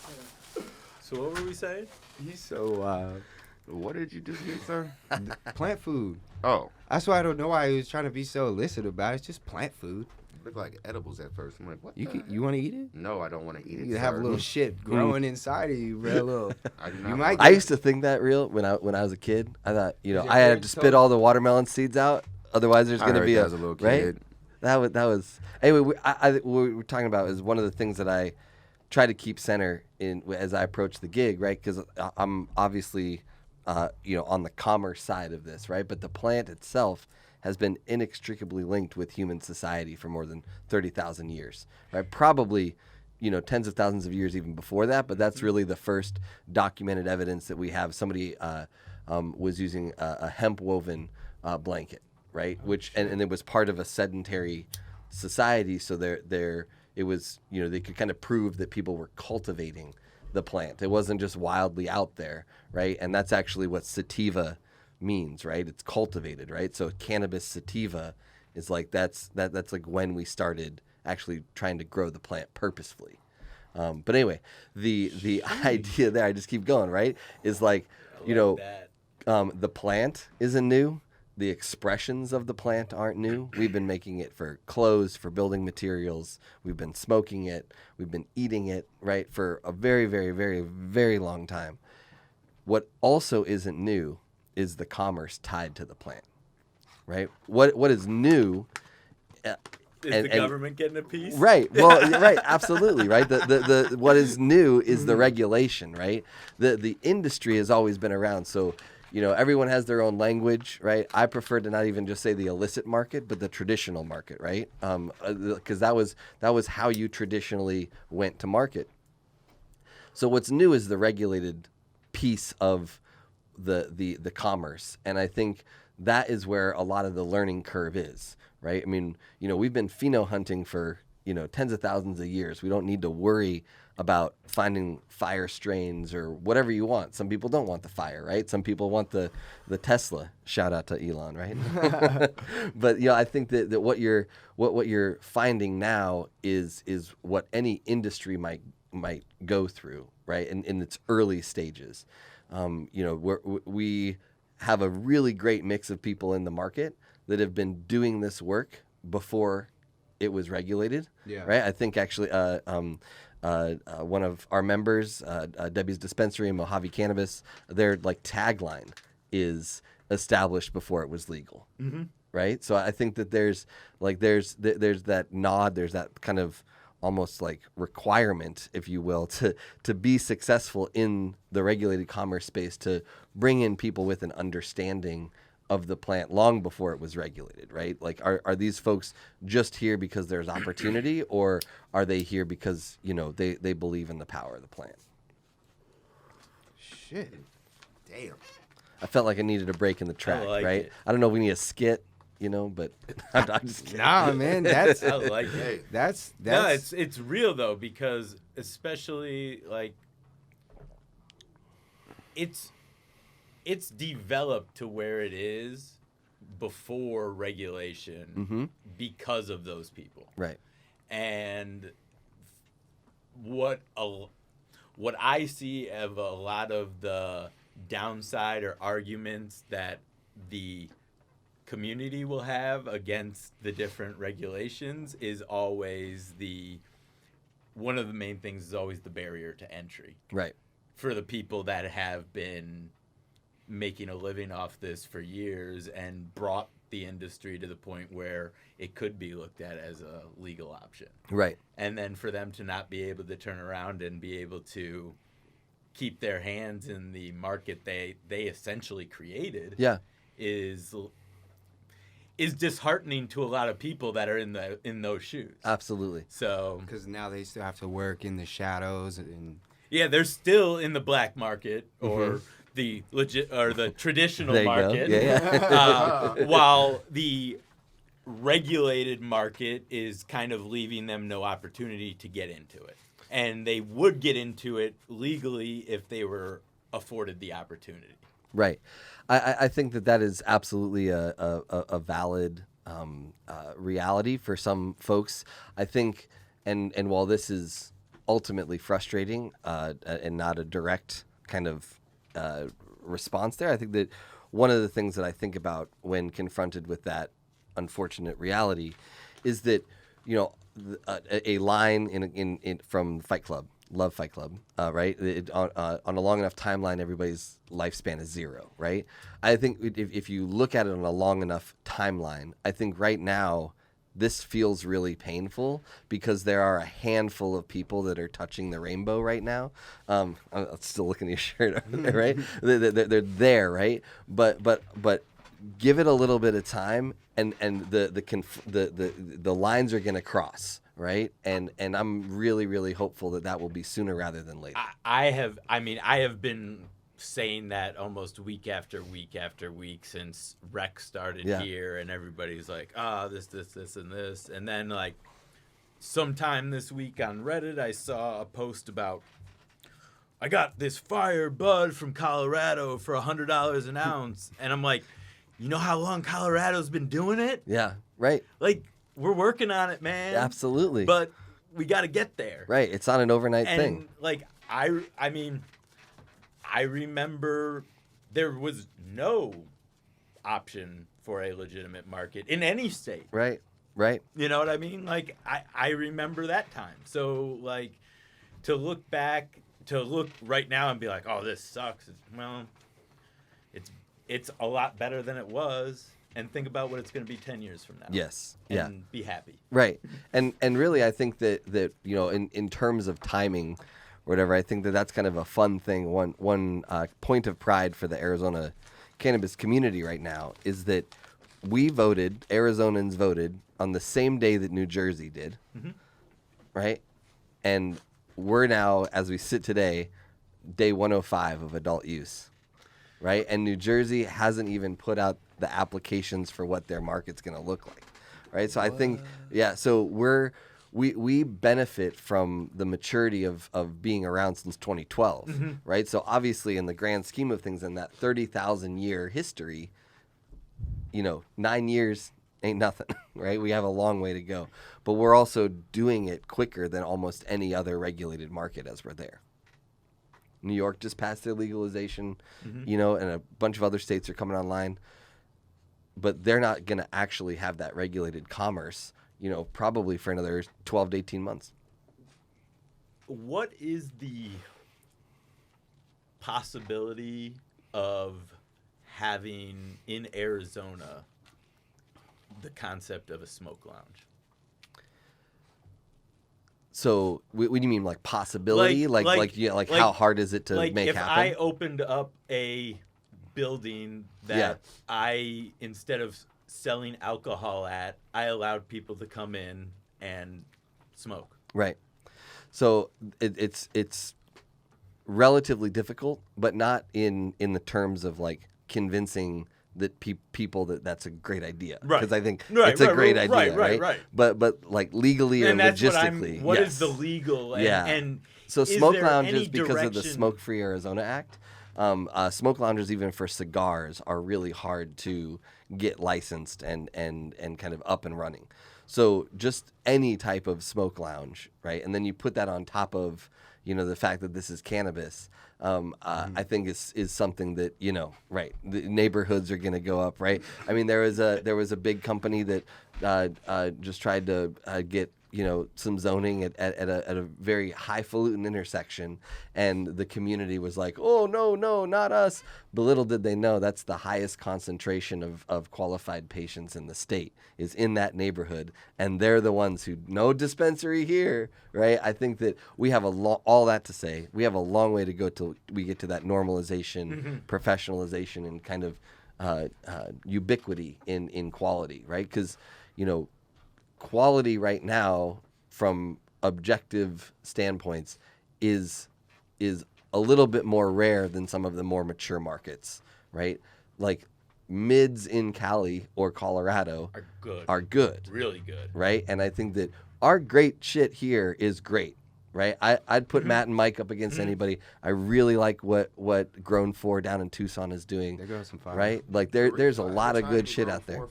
soon. So what were we saying? He's so What did you just get, sir? plant food. Oh, That's why I don't know why he was trying to be so illicit about it. It's just plant food. looked like edibles at first. I'm like, what? You want to eat it? No, I don't want to eat it. You have a sir. little shit growing inside of you, bro. Little. I do You not might want I used to think that real when I was a kid. I thought, Is your I had parents to spit told- all the watermelon seeds out. Otherwise, there's I going to heard be that a as a little right. kid. That was anyway. What we were talking about is one of the things that I try to keep center in as I approach the gig, right? Because I'm obviously, on the commerce side of this, right? But the plant itself has been inextricably linked with human society for more than 30,000 years, right? Probably, tens of thousands of years even before that. But that's really the first documented evidence that we have. Somebody was using a hemp woven blanket, right? And it was part of a sedentary society. So it was, they could kind of prove that people were cultivating the plant. It wasn't just wildly out there, right? And that's actually what sativa means, right? It's cultivated, right? So cannabis sativa is like that's like when we started actually trying to grow the plant purposefully. But anyway, the idea there, I just keep going, right? Is like, That. the plant isn't new. The expressions of the plant aren't new. We've been making it for clothes, for building materials. We've been smoking it. We've been eating it, right, for a very, very, very, very long time. What also isn't new is the commerce tied to the plant, right? What is new? Is the government getting a piece? Right. Well, right. Absolutely. Right. The what is new is the regulation. Right. The industry has always been around. So, everyone has their own language. Right. I prefer to not even just say the illicit market, but the traditional market. Right. Because that was how you traditionally went to market. So what's new is the regulated piece of the commerce, and I think that is where a lot of the learning curve is. Right. I mean, we've been pheno hunting for, tens of thousands of years. We don't need to worry about finding fire strains or whatever you want. Some people don't want the fire, right? Some people want the Tesla. Shout out to Elon, right? But I think that what you're finding now is what any industry might go through, right? In its early stages. We have a really great mix of people in the market that have been doing this work before it was regulated. Yeah. Right. I think actually, one of our members, Debbie's Dispensary in Mojave Cannabis, their tagline is established before it was legal. Mm-hmm. Right. So I think that there's that nod, there's that kind of almost like requirement, if you will, to be successful in the regulated commerce space, to bring in people with an understanding of the plant long before it was regulated, right? Like, are these folks just here because there's opportunity, or are they here because, they believe in the power of the plant? Shit. Damn. I felt like I needed a break in the track, like right? it. I don't know if we need a skit, but I'm just kidding. Nah, man. That's I like it. Hey, that's. No, it's real though, because especially it's developed to where it is before regulation because of those people. Right. And what I see of a lot of the downside or arguments that the community will have against the different regulations is always one of the main things is always the barrier to entry Right. for the people that have been making a living off this for years and brought the industry to the point where it could be looked at as a legal option. Right. And then for them to not be able to turn around and be able to keep their hands in the market they essentially created Yeah. is disheartening to a lot of people that are in those shoes. Absolutely. So Because now they still have to work in the shadows and yeah, they're still in the black market or the legit or the traditional There you market. go. Yeah. While the regulated market is kind of leaving them no opportunity to get into it. And they would get into it legally if they were afforded the opportunity. Right. I think that is absolutely a valid reality for some folks. I think, and while this is ultimately frustrating and not a direct kind of response there, I think that one of the things that I think about when confronted with that unfortunate reality is that, you know, a line in from Fight Club, love Fight Club, right? On a long enough timeline, everybody's lifespan is 0, right? I think if you look at it on a long enough timeline, I think right now this feels really painful because there are a handful of people that are touching the rainbow right now. I'm still looking at your shirt over there, right? They're there, right? But give it a little bit of time, and the lines are going to cross, right? And I'm really, really hopeful that will be sooner rather than later. I have been saying that almost week after week after week since rec started here, and everybody's like, this, and this. And then, like, sometime this week on Reddit, I saw a post about, I got this fire bud from Colorado for $100 an ounce. And I'm like, you know how long Colorado's been doing it? Yeah, right. Like, we're working on it, man. Absolutely. But we got to get there. Right. It's not an overnight And, thing. like, I mean, I remember there was no option for a legitimate market in any state. Right. Right. You know what I mean? Like, I remember that time. So, like, to look right now and be like, oh, this sucks. It's a lot better than it was. And think about what it's going to be 10 years from now. Yes. And be happy. Right. And really, I think that you know, in terms of timing, or whatever, I think that's kind of a fun thing. One point of pride for the Arizona cannabis community right now is that Arizonans voted on the same day that New Jersey did, right? And we're now, as we sit today, day 105 of adult use, right? And New Jersey hasn't even put out the applications for what their market's going to look like, right? So I think, so we benefit from the maturity of being around since 2012, right? So obviously, in the grand scheme of things, in that 30,000 year history, you know, 9 years ain't nothing, right? We have a long way to go, but we're also doing it quicker than almost any other regulated market as we're there. New York just passed their legalization, you know, and a bunch of other states are coming online, but they're not going to actually have that regulated commerce, you know, probably for another 12 to 18 months. What is the possibility of having in Arizona the concept of a smoke lounge? So, what do you mean, like possibility? Like how hard is it to make if happen? I opened up a building that I, instead of selling alcohol at, I allowed people to come in and smoke. Right. So it's relatively difficult, but not in the terms of like convincing that people that's a great idea. Right. Because I think it's a great idea. Right. But like legally and or that's logistically, what is the legal? And so is smoke there lounges, any because of the direction- Smoke Free Arizona Act, smoke lounges even for cigars are really hard to get licensed and kind of up and running. So just any type of smoke lounge, right? And then you put that on top of, you know, the fact that this is cannabis. I think is something that, you know, right? The neighborhoods are going to go up, right? I mean, there was a big company that just tried to get, you know, some zoning at a very highfalutin intersection, and the community was like, oh, no, not us. But little did they know that's the highest concentration of qualified patients in the state is in that neighborhood, and they're the ones who no dispensary here, right? I think that we have all that to say. We have a long way to go till we get to that normalization, professionalization, and kind of ubiquity in quality, right? Because, quality right now from objective standpoints is a little bit more rare than some of the more mature markets, right? Like mids in Cali or Colorado are good. Are Really good. right? And I think that our great shit here is great, right? I'd put Matt and Mike up against anybody. I really like what Grown 4 down in Tucson is doing. There goes some fire. Right? Like there's a lot of good shit out there.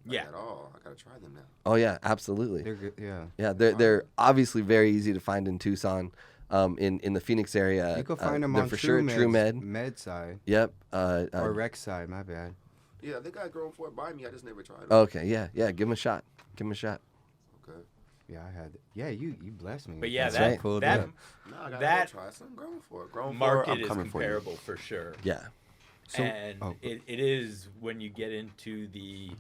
Yeah. At all. I gotta try them now. Oh yeah, absolutely. They're good. Yeah. Yeah, they're obviously very easy to find in Tucson, in the Phoenix area. You can find them they're on for sure at True Med. Med side. Yep. Or Rec side. My bad. Yeah, they got Grown 4 by me. I just never tried them. Okay, yeah. Give them a shot. Okay. Yeah, I had. Yeah, you blessed me. But yeah, That's right. pulled that up. No, I gotta That go try some Grown 4. Grown 4, market I'm is coming for you. comparable for sure. Yeah. So- And oh. it is when you get into the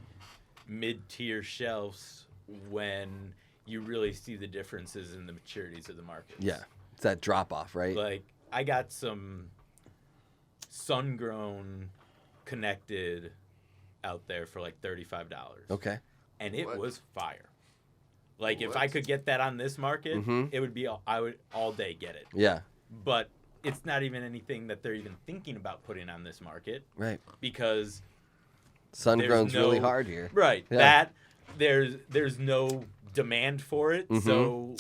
mid-tier shelves when you really see the differences in the maturities of the market. Yeah. It's that drop off, right? Like, I got some sun-grown connected out there for like $35. Okay. And it What? was fire. Like, if What? I could get that on this market, Mhm. it would be, I would all day get it. Yeah. But it's not even anything that they're even thinking about putting on this market Right. because Sun there's grown's really no- hard here. right, Yeah. that there's no demand for it. Mhm. So,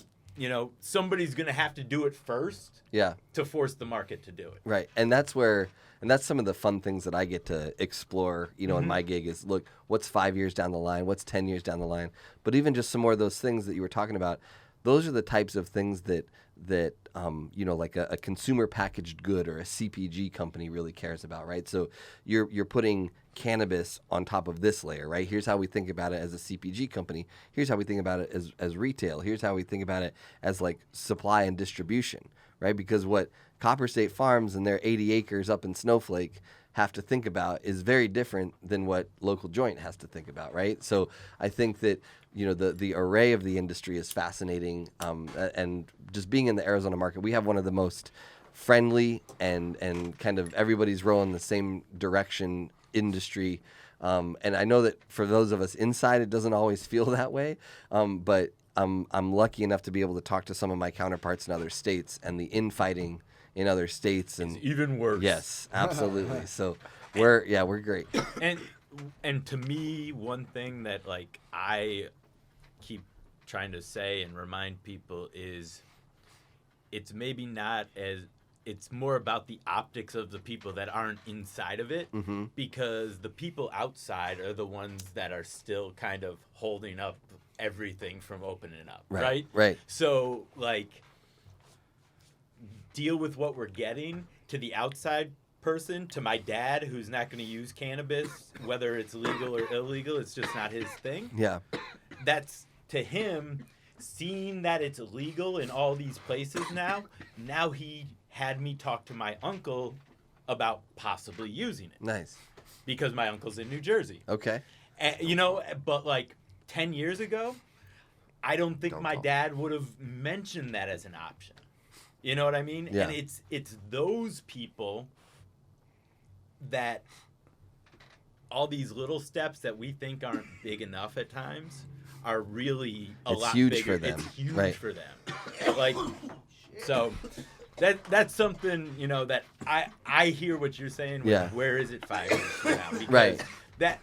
somebody's going to have to do it first Yeah. to force the market to do it. Right. And that's some of the fun things that I get to explore, in my gig is look, what's 5 years down the line? What's 10 years down the line? But even just some more of those things that you were talking about, those are the types of things that like a consumer packaged good or a CPG company really cares about, right? So you're putting cannabis on top of this layer, right? Here's how we think about it as a CPG company. Here's how we think about it as retail. Here's how we think about it as like supply and distribution, right? Because what Copper State Farms and their 80 acres up in Snowflake have to think about is very different than what local joint has to think about, right? So I think that the array of the industry is fascinating, and just being in the Arizona market, we have one of the most friendly and kind of everybody's rowing the same direction industry, and I know that for those of us inside, it doesn't always feel that way, but I'm lucky enough to be able to talk to some of my counterparts in other states and the infighting in other states, and It's even worse. yes, absolutely. So we're great. And to me, one thing that like I keep trying to say and remind people is it's maybe not as it's more about the optics of the people that aren't inside of it, because the people outside are the ones that are still kind of holding up everything from opening up, right? Right. So like deal with what we're getting to the outside person, to my dad who's not going to use cannabis, whether it's legal or illegal, it's just not his thing. Yeah. That's to him, seeing that it's illegal in all these places now he had me talk to my uncle about possibly using it Nice. because my uncle's in New Jersey. Okay. And, but like 10 years ago, I don't think my dad would have mentioned that as an option. You know what I mean? Yeah. And it's those people that all these little steps that we think aren't big enough at times are really a It's lot huge bigger. for them. It's huge Right. for them. Like, so that's something, that I hear what you're saying. Yeah. Where is it 5 years from now? Because Right.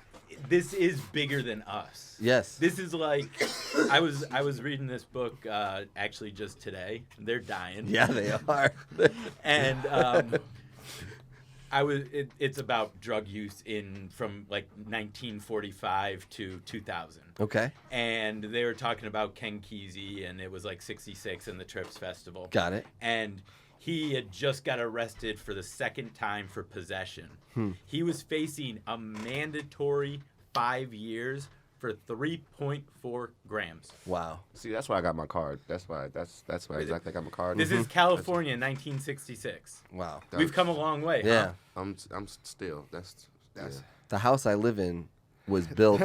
this is bigger than us. Yes. This is like, I was reading this book actually just today. They're dying. Yeah, they are. And it's about drug use from like 1945 to 2000. Okay. And they were talking about Ken Kesey, and it was like 66 in the Trips Festival. Got it. And he had just got arrested for the second time for possession. He was facing a mandatory 5 years for 3.4 grams. Wow. See, that's why I got my card. That's why exactly I got my card. This is California, 1966. Wow. We've come a long way. Yeah. I'm still. That's The house I live in was built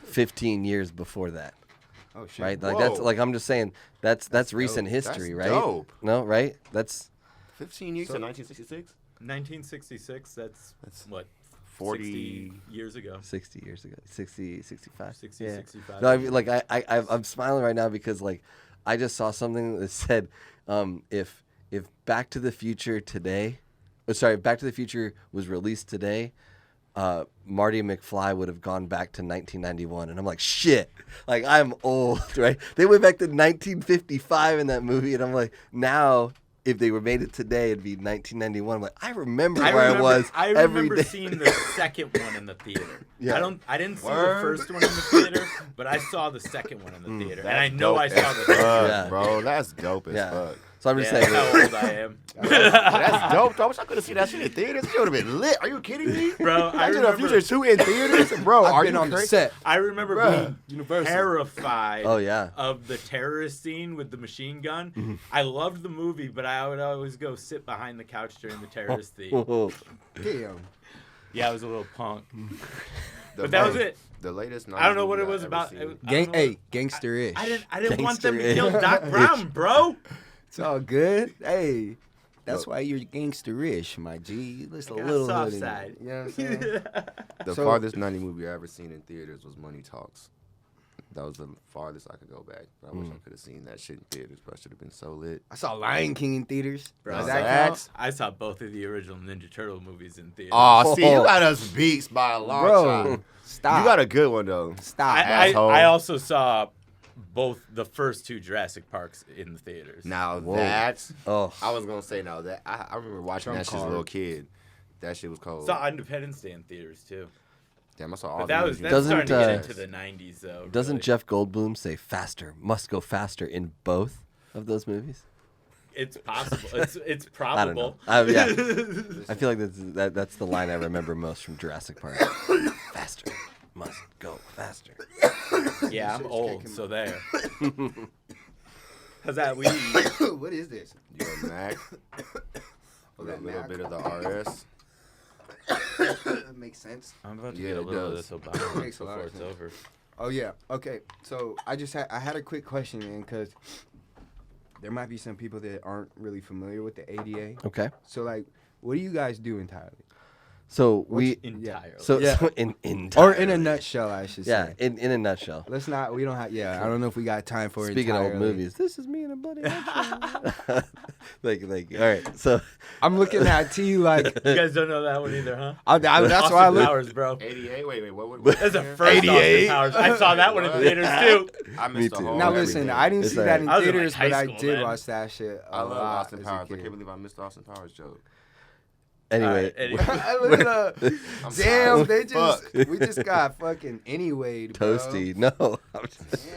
15 years before that. Oh shit. Right? Like Whoa. that's like I'm just saying that's recent dope. history, That's right? dope. No, right? That's 15 years to 1966. 1966, that's what, 40 years ago. 60 years ago. 60, 65. 60, Yeah. 65 No, I years mean, like I'm smiling right now because like I just saw something that said if Back to the Future today, Back to the Future was released today, Marty McFly would have gone back to 1991, and I'm like, shit, like I'm old, right? They went back to 1955 in that movie, and I'm like, now if they were made it today, it'd be 1991. I'm like, I remember where I was. I every remember day. seeing the second one in the theater. Yeah. I didn't see Word. the first one in the theater, but I saw the second one in the theater, and I That's know dope I saw as the. fuck, Yeah. bro. That's dope as Yeah. fuck. So I'm just Yeah, saying. that's how old I am. That's dope, though. I wish I could have seen that shit in theaters. It would have been lit. Are you kidding me? Bro, I Back to the remember, Future 2 in theaters? Bro, I've are been you on the crazy? set. I remember Bruh. being terrified Oh, yeah. of the terrorist scene with the machine gun. Mm-hmm. I loved the movie, but I would always go sit behind the couch during the terrorist scene. Damn. Yeah, I was a little punk. The But that was latest- it. The latest. I don't know what it movie was I've about. ever seen. I don't know. Gangster-ish. I didn't want them to Gangster-ish. kill Doc Brown, bro. It's all good. Hey, that's why you're gangster-ish, my G. Just a got little soft hood in side. you. You know what I'm saying? The So- farthest 90 movie I ever seen in theaters was Money Talks. That was the farthest I could go back. But I wish I could have seen that shit in theaters, but I should have been so lit. I saw Lion King in theaters. Bro, Does That's- that count? I saw both of the original Ninja Turtle movies in theaters. Oh, see, you got us beats by a long Bro, shot. stop. You got a good one, though. Stop. asshole. I also saw both the first two Jurassic Parks in the theaters. Now Whoa. that's... Oh, I was going to say, now that... I remember watching Trump that shit as a card. little kid. That shit was cold. Saw Independence Day in theaters too. Damn, I saw all But the that was movies you that's Doesn't, starting to get uh, into the 90s though. doesn't really. Jeff Goldblum say faster, must go faster in both of those movies? It's possible. It's I don't know. probable. Yeah. I feel like that's the line I remember most from Jurassic Park. Faster, must go faster. Yeah, I'm Shit's old, kicking so there. How's that weed? What is this? You're a Mac. With a that little Mac. bit of the RS. That makes sense. I'm about to Yeah, get a it little does. of this Obama Makes a lot before of it's sense. over. Oh yeah. Okay. So I had a quick question, man, because there might be some people that aren't really familiar with the ADA. Okay. So like, what do you guys do entirely? So we Entirely. so, Yeah. so in Or in a entirely. nutshell, I should Yeah, say. in a nutshell. Let's not. We don't have. Yeah. I don't know if we got time for Speaking of old entirely. movies, this is me in a bloody nutshell. like all right. So I'm looking at T like. You guys don't know that one either, huh? That's Austin why I look. Powers, bro. 88? Wait, what? That's the first 88? Austin Powers. I saw that one in theaters too. I Me missed the too. whole Now Oh, listen, everything. I didn't It's see all that right. in I was in, like, theaters, high but I school did then. watch that shit. I love Austin as a Powers. I kid. can't believe I missed the Austin Powers joke. anyway, Anyway. I'm Damn, sorry. they just Fuck. we just got fucking anyway, bro. toasty. No. I'm just-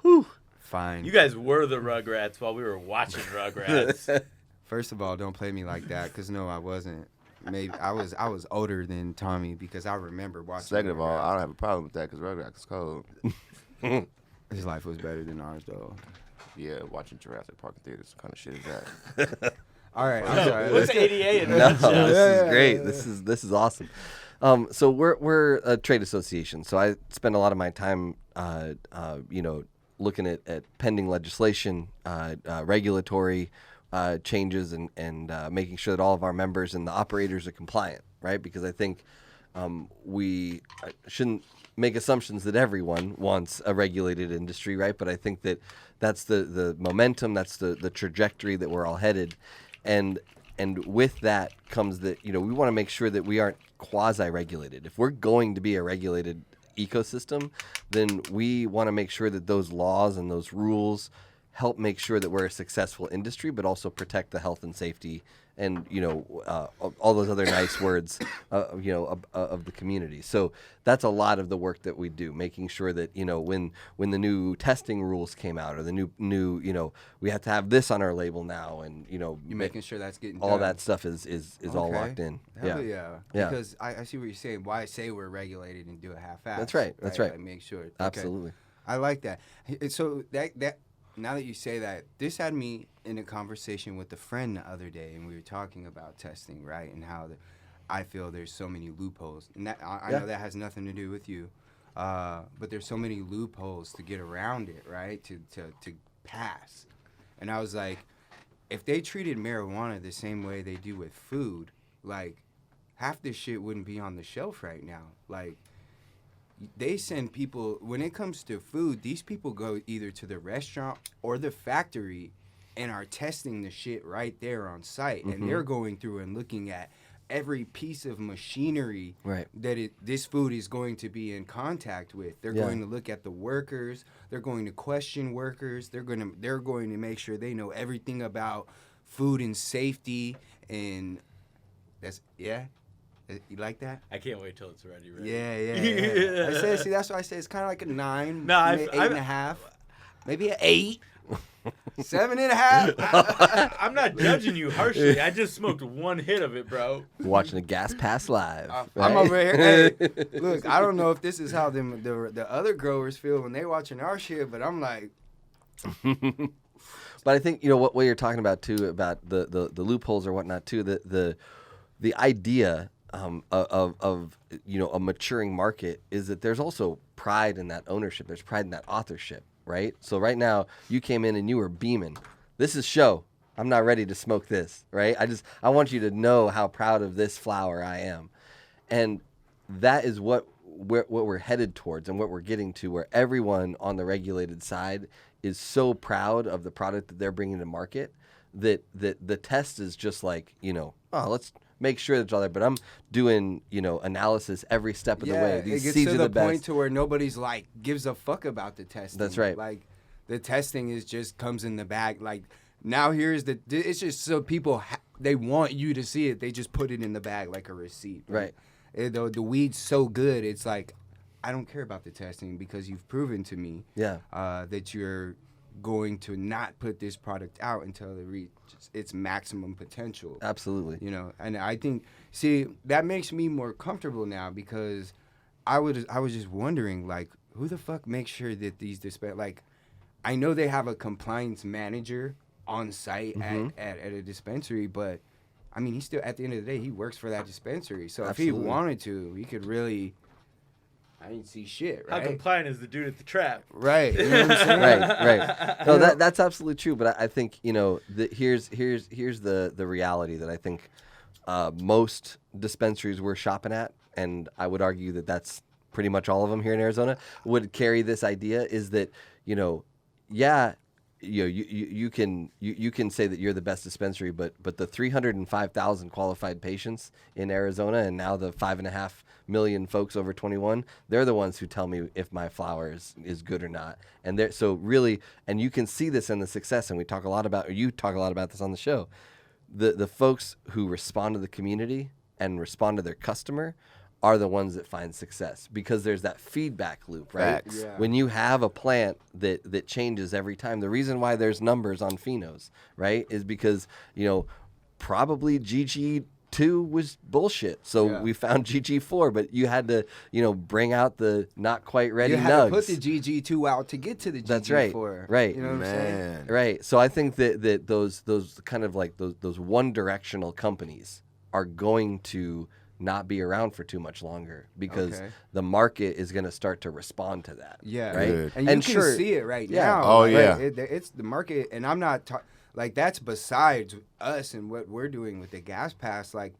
Damn. Fine. You guys were the Rugrats while we were watching Rugrats. First of all, don't play me like that, cause no, I wasn't. Maybe I was older than Tommy because I remember watching. Second of all, Rugrats. I don't have a problem with that because Rugrats is cold. His life was better than ours, though. Yeah, watching Jurassic Park in theaters, what kind of shit is that? All right, I'm sorry. What's ADA in a No, nutshell? this Yeah. is great. This is awesome. So we're a trade association. So I spend a lot of my time, looking at pending legislation, regulatory changes, and making sure that all of our members and the operators are compliant, right? Because I think we shouldn't make assumptions that everyone wants a regulated industry, right? But I think that that's the momentum, that's the trajectory that we're all headed. And with that comes that, we want to make sure that we aren't quasi-regulated. If we're going to be a regulated ecosystem, then we want to make sure that those laws and those rules help make sure that we're a successful industry, but also protect the health and safety and, all those other nice words, of the community. So that's a lot of the work that we do, making sure that, when the new testing rules came out or the new, we have to have this on our label now, and, You making sure that's getting all done. that stuff is all Okay. locked in. Hell Yeah. yeah. Because I see what you're saying. Why say we're regulated and do it half-assed? That's right. That's right. Like make sure. Okay. Absolutely. I like that. So that now that you say that, this had me in a conversation with a friend the other day, and we were talking about testing, right? And how I feel there's so many loopholes, and that I Yeah. know that has nothing to do with you, but there's so many loopholes to get around it, right? To pass. And I was like, if they treated marijuana the same way they do with food, like half this shit wouldn't be on the shelf right now. Like, they send people, when it comes to food, these people go either to the restaurant or the factory and are testing the shit right there on site. And they're going through and looking at every piece of machinery that this food is going to be in contact with. They're going to look at the workers. They're going to question workers. They're going to make sure they know everything about food and safety. And that's, yeah. You like that? I can't wait till it's ready. Yeah. I said, see, that's why I say it's kind of like a 9, No, 8.5, maybe an 8, 7.5. I'm not judging you harshly. I just smoked one hit of it, bro. Watching a gas pass live. I'm over here. Hey, look, I don't know if this is how the other growers feel when they watching our shit, but I'm like. But I think, you know, what you're talking about too, about the loopholes or whatnot too, the idea of you know, a maturing market is that there's also pride in that ownership. There's pride in that authorship, right? So right now you came in and you were beaming. This is show. I'm not ready to smoke this, right? I want you to know how proud of this flower I am. And that is what we're headed towards and what we're getting to, where everyone on the regulated side is so proud of the product that they're bringing to market that the test is just like, you know, oh, let's make sure that it's all there. But I'm doing, you know, analysis every step of the way. These it seeds gets are to the best. point to where nobody's like gives a fuck about the testing. That's right. Like, the testing is just comes in the bag. Like, now here's it's just so people they want you to see it. They just put it in the bag like a receipt. Right. The weed's so good. It's like, I don't care about the testing because you've proven to me that you're going to not put this product out until it reaches its maximum potential. Absolutely. You know, and I think, see, that makes me more comfortable now, because I was just wondering, like, who the fuck makes sure that these like, I know they have a compliance manager on site at a dispensary, but I mean, he still, at the end of the day, he works for that dispensary. So Absolutely. if he wanted to, he could really, I didn't see shit, How right? compliant is the dude at the trap? Right. You know what I'm saying? right. No, that's absolutely true. But I think, you know, here's the reality that I think most dispensaries we're shopping at, and I would argue that that's pretty much all of them here in Arizona, would carry this idea, is that, you know, you can say that you're the best dispensary, but the 305,000 qualified patients in Arizona, and now the 5.5 million folks over 21, they're the ones who tell me if my flower is good or not. And they're so really, and you can see this in the success, and you talk a lot about this on the show. The folks who respond to the community and respond to their customer are the ones that find success, because there's that feedback loop, right? Facts. Yeah. When you have a plant that changes every time, the reason why there's numbers on phenos, right, is because, you know, probably GG2 was bullshit. So we found GG4, but you had to, you know, bring out the not quite ready You had nugs. to put the GG2 out to get to the GG4. That's right. You know what I'm saying? Man. Right. So I think that those kind of like those one directional companies are going to not be around for too much longer, because the market is going to start to respond to that. Yeah. Right. Good. And you can see it right now. Oh, like, yeah. It's the market, and I'm not like, that's besides us and what we're doing with the gas pass. Like,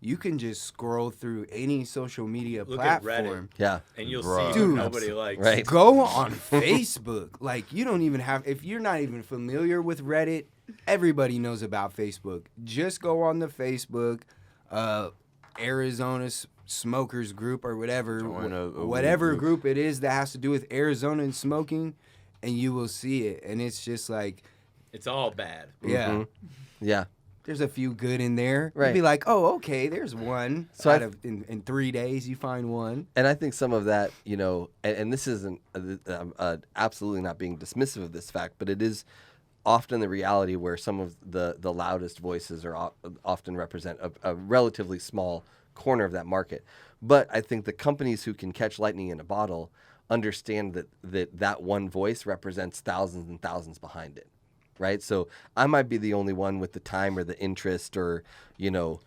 you can just scroll through any social media Look at platform. Yeah. And you'll Bruh. see Dude. what nobody likes. Right. Go on Facebook. Like, you don't even have, if you're not even familiar with Reddit, everybody knows about Facebook. Just go on the Facebook, Arizona Smokers Group or whatever, whatever group it is that has to do with Arizona and smoking, and you will see it. And it's just like, It's all bad. yeah, Yeah. there's a few good in there. Right. You'd be like, oh, okay, there's one. So So in 3 days, you find one. And I think some of that, you know, and this isn't absolutely not being dismissive of this fact, but it is often the reality where some of the loudest voices are often represent a relatively small corner of that market. But I think the companies who can catch lightning in a bottle understand that one voice represents thousands and thousands behind it, right? So I might be the only one with the time or the interest or, you know,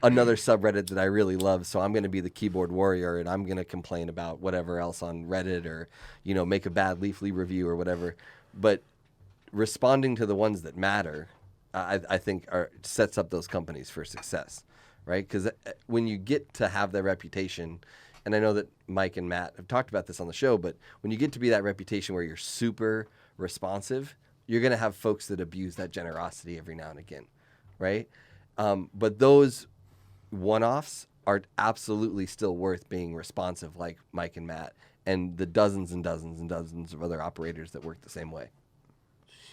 another subreddit that I really love. So I'm going to be the keyboard warrior, and I'm going to complain about whatever else on Reddit, or, you know, make a bad Leafly review or whatever. But responding to the ones that matter, I think sets up those companies for success, right? Because when you get to have that reputation, and I know that Mike and Matt have talked about this on the show, but when you get to be that reputation where you're super responsive, you're going to have folks that abuse that generosity every now and again, right? But those one-offs are absolutely still worth being responsive, like Mike and Matt, and the dozens and dozens and dozens of other operators that work the same way.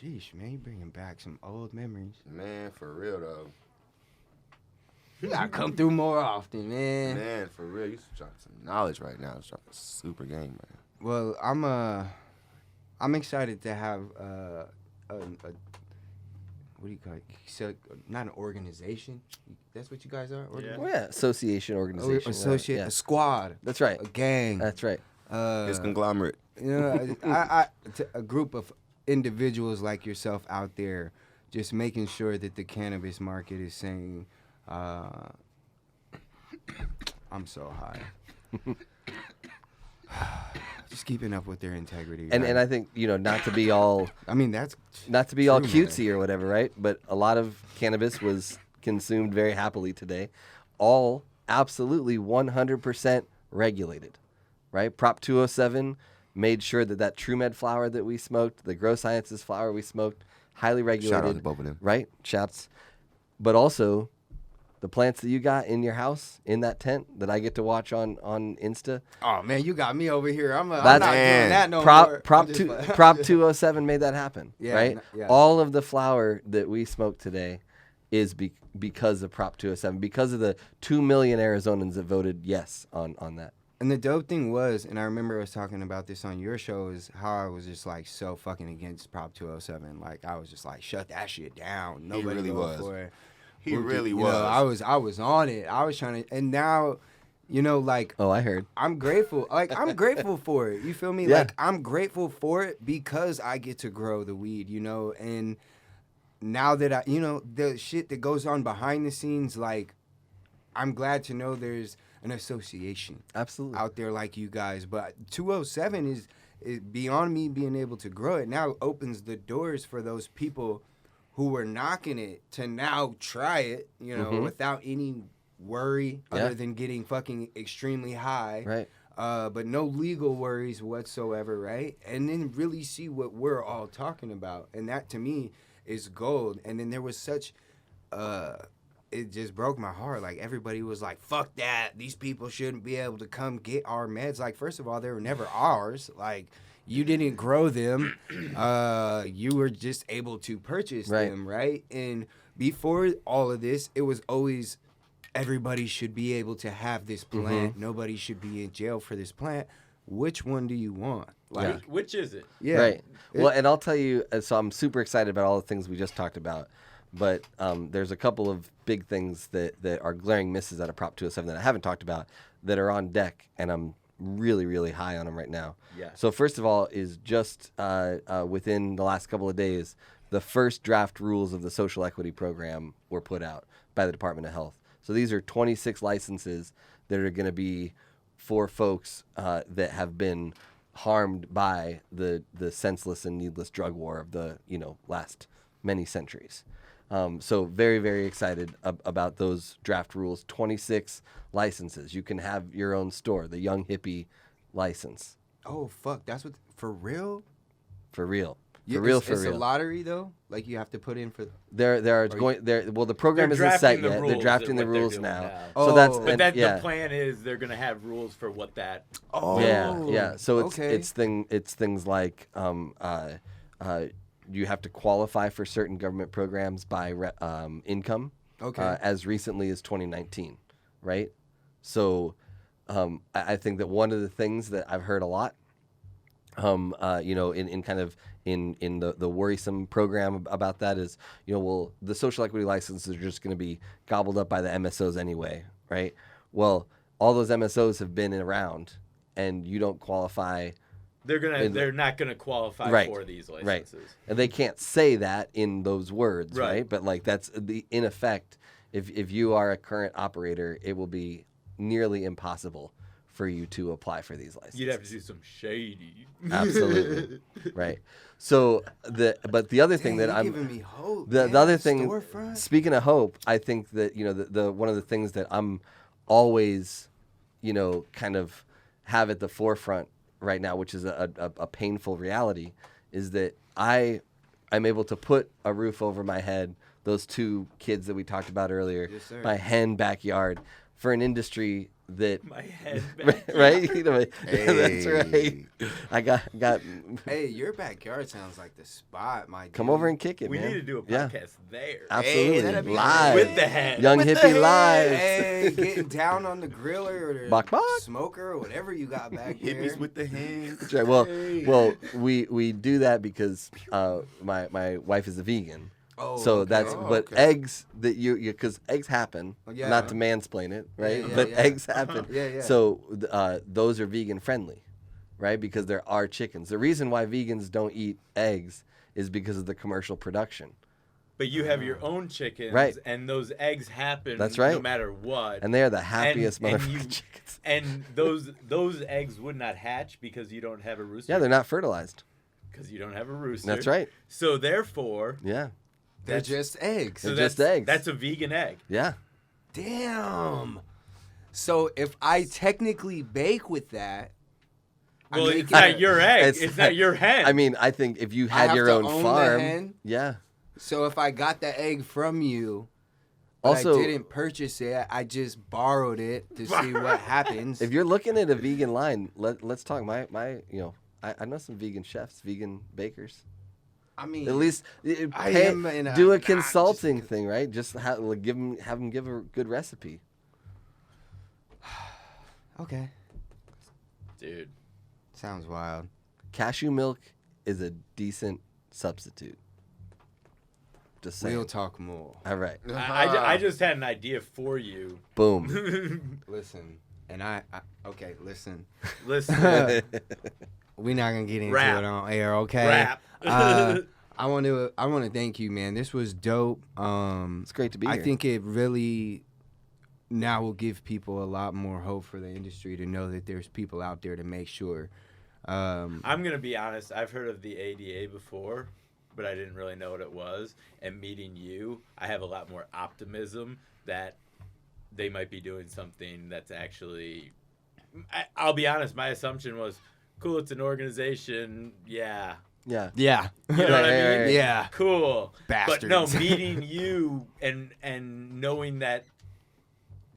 Sheesh, man, you bringing back some old memories. Man, for real though. You gotta come through more often, man. Man, for real, you dropping some knowledge right now. It's dropping super game, man. Well, I'm excited to have a what do you call it? So, not an organization. That's what you guys are. Yeah. Oh, yeah, association, organization. Associate, yeah. a squad. That's right. A gang. That's right. It's conglomerate. You know, a group of individuals like yourself out there, just making sure that the cannabis market is saying, I'm so high. Just keeping up with their integrity. And right? and I think, you know, not to be all I mean, that's not to be all true, cutesy or whatever, right? But a lot of cannabis was consumed very happily today. All absolutely 100% regulated, right? Prop 207 made sure that TrueMed flower that we smoked, the Grow Sciences flower we smoked, highly regulated. Shout out to both of them. Right? Shouts. But also, the plants that you got in your house, in that tent that I get to watch on Insta. Oh man, you got me over here. I'm not That's- doing that no Prop more. Prop I'm just two like- Prop 207 made that happen, Yeah, right? yeah. All of the flower that we smoked today is because of Prop 207, because of the 2 million Arizonans that voted yes on that. And the dope thing was, and I remember us talking about this on your show, is how I was just like so fucking against Prop 207. Like I was just like, shut that shit down. Nobody really go was. for it. He really You was. know, I was on it. I was trying to, and now, you know, like Oh, I heard. I'm grateful. Like I'm grateful for it. You feel me? Yeah. Like I'm grateful for it because I get to grow the weed. You know, and now that I, you know, the shit that goes on behind the scenes, like I'm glad to know there's an association Absolutely. out there like you guys. But 207 is beyond me being able to grow it. Now opens the doors for those people who were knocking it to now try it, you know, without any worry Yeah. other than getting fucking extremely high. Right. But no legal worries whatsoever, right? And then really see what we're all talking about. And that to me is gold. And then there was such it just broke my heart. Like everybody was like, fuck that. These people shouldn't be able to come get our meds. Like, first of all, they were never ours. Like, you didn't grow them. You were just able to purchase Right. them, right? And before all of this, it was always everybody should be able to have this plant. Nobody should be in jail for this plant. Which one do you want? Like, Which is it? yeah. Right. Well, and I'll tell you, so I'm super excited about all the things we just talked about, but there's a couple of big things that are glaring misses out of Prop 207 that I haven't talked about that are on deck, and I'm really, really high on them right now. Yeah. So first of all is just within the last couple of days, the first draft rules of the social equity program were put out by the Department of Health. So these are 26 licenses that are going to be for folks that have been harmed by the senseless and needless drug war of the last many centuries. So very, very excited about those draft rules. 26 licenses. You can have your own store, the Young Hippie license. Oh, fuck. That's what, for real? For real. Yeah, For real, it's for a real. lottery, though? Like, you have to put in for... Well, the program They're isn't set drafting the yet. They're rules drafting of the what they're rules doing now. now. Oh. So that's But But that yeah. the plan is they're gonna have rules for what that. Oh. Yeah. So okay. it's things like you have to qualify for certain government programs by income. Okay. As recently as 2019, right? So I think that one of the things that I've heard a lot, in kind of in the worrisome program about that is, well, the social equity licenses are just going to be gobbled up by the MSOs anyway, right? Well, all those MSOs have been around, and you don't qualify. They're not gonna qualify Right, for these right. licenses. And they can't say that in those words, Right. right? But like that's in effect, if you are a current operator, it will be nearly impossible for you to apply for these licenses. You'd have to do some shady. Absolutely. Right. So the other thing Dang, that you're I'm giving me hope. the man. other thing, Storefront? speaking of hope, I think that, you know, the one of the things that I'm always, you know, kind of have at the forefront right now, which is a painful reality, is that I'm able to put a roof over my head, those 2 kids that we talked about earlier, Yes, sir. my hen backyard, for an industry that My head. right, you know, that's Hey. right. I got Hey, your backyard sounds like the spot, my dude. come over and kick it, We man. need to do a Yeah. podcast there. Absolutely. that'd be Live. With the head. Young With the Hippie head. Live. Hey, getting down on the griller or the Bok bok. smoker or whatever you got back there. Hippies with the hands. That's right. Well, Hey. we do that because my wife is a vegan. Oh, So okay. that's Oh, but okay. eggs that you because eggs happen. Yeah. Not to mansplain it, right? Yeah, yeah, but yeah. eggs happen. Yeah, yeah. So those are vegan friendly, right? Because there are chickens. The reason why vegans don't eat eggs is because of the commercial production. But you have your own chickens, Right. and those eggs happen That's right. no matter what. And they are the happiest and motherfucking you- chickens. And those eggs would not hatch because you don't have a rooster. Yeah, they're not fertilized. because you don't have a rooster. That's right. So therefore, Yeah. They're That's- just eggs. so They're just that's, eggs. That's a vegan egg. Yeah. Damn. So if I technically bake with that, I'm Well, it's making not it- your egg. It's It's, not- not your hen. I mean, I think if you I had have your to own own the farm, hen? yeah. So if I got the egg from you, but Also, I didn't purchase it, I just borrowed it to see what happens. if you're looking at a vegan line, let's talk. My you know, I know some vegan chefs, vegan bakers. I mean, At least I pay, am in a- do a nah, consulting just- thing, right? Just have them give a good recipe. okay, Dude. sounds wild. Cashew milk is a decent substitute. Just saying. We'll talk more. All right. I just had an idea for you. Boom. Listen, and okay, listen. Listen, We're not gonna get into Rap. it on air, okay? rap. I want to thank you, man. This was dope. It's great to be I here. think it really now will give people a lot more hope for the industry to know that there's people out there to make sure. I'm gonna be honest. I've heard of the ADA before, but I didn't really know what it was. And meeting you, I have a lot more optimism that they might be doing something that's actually. I'll be honest. My assumption was, cool. It's an organization. Yeah. Yeah. Yeah. You know what I mean? Right. Yeah. Cool. But no, Bastards. meeting you and knowing that,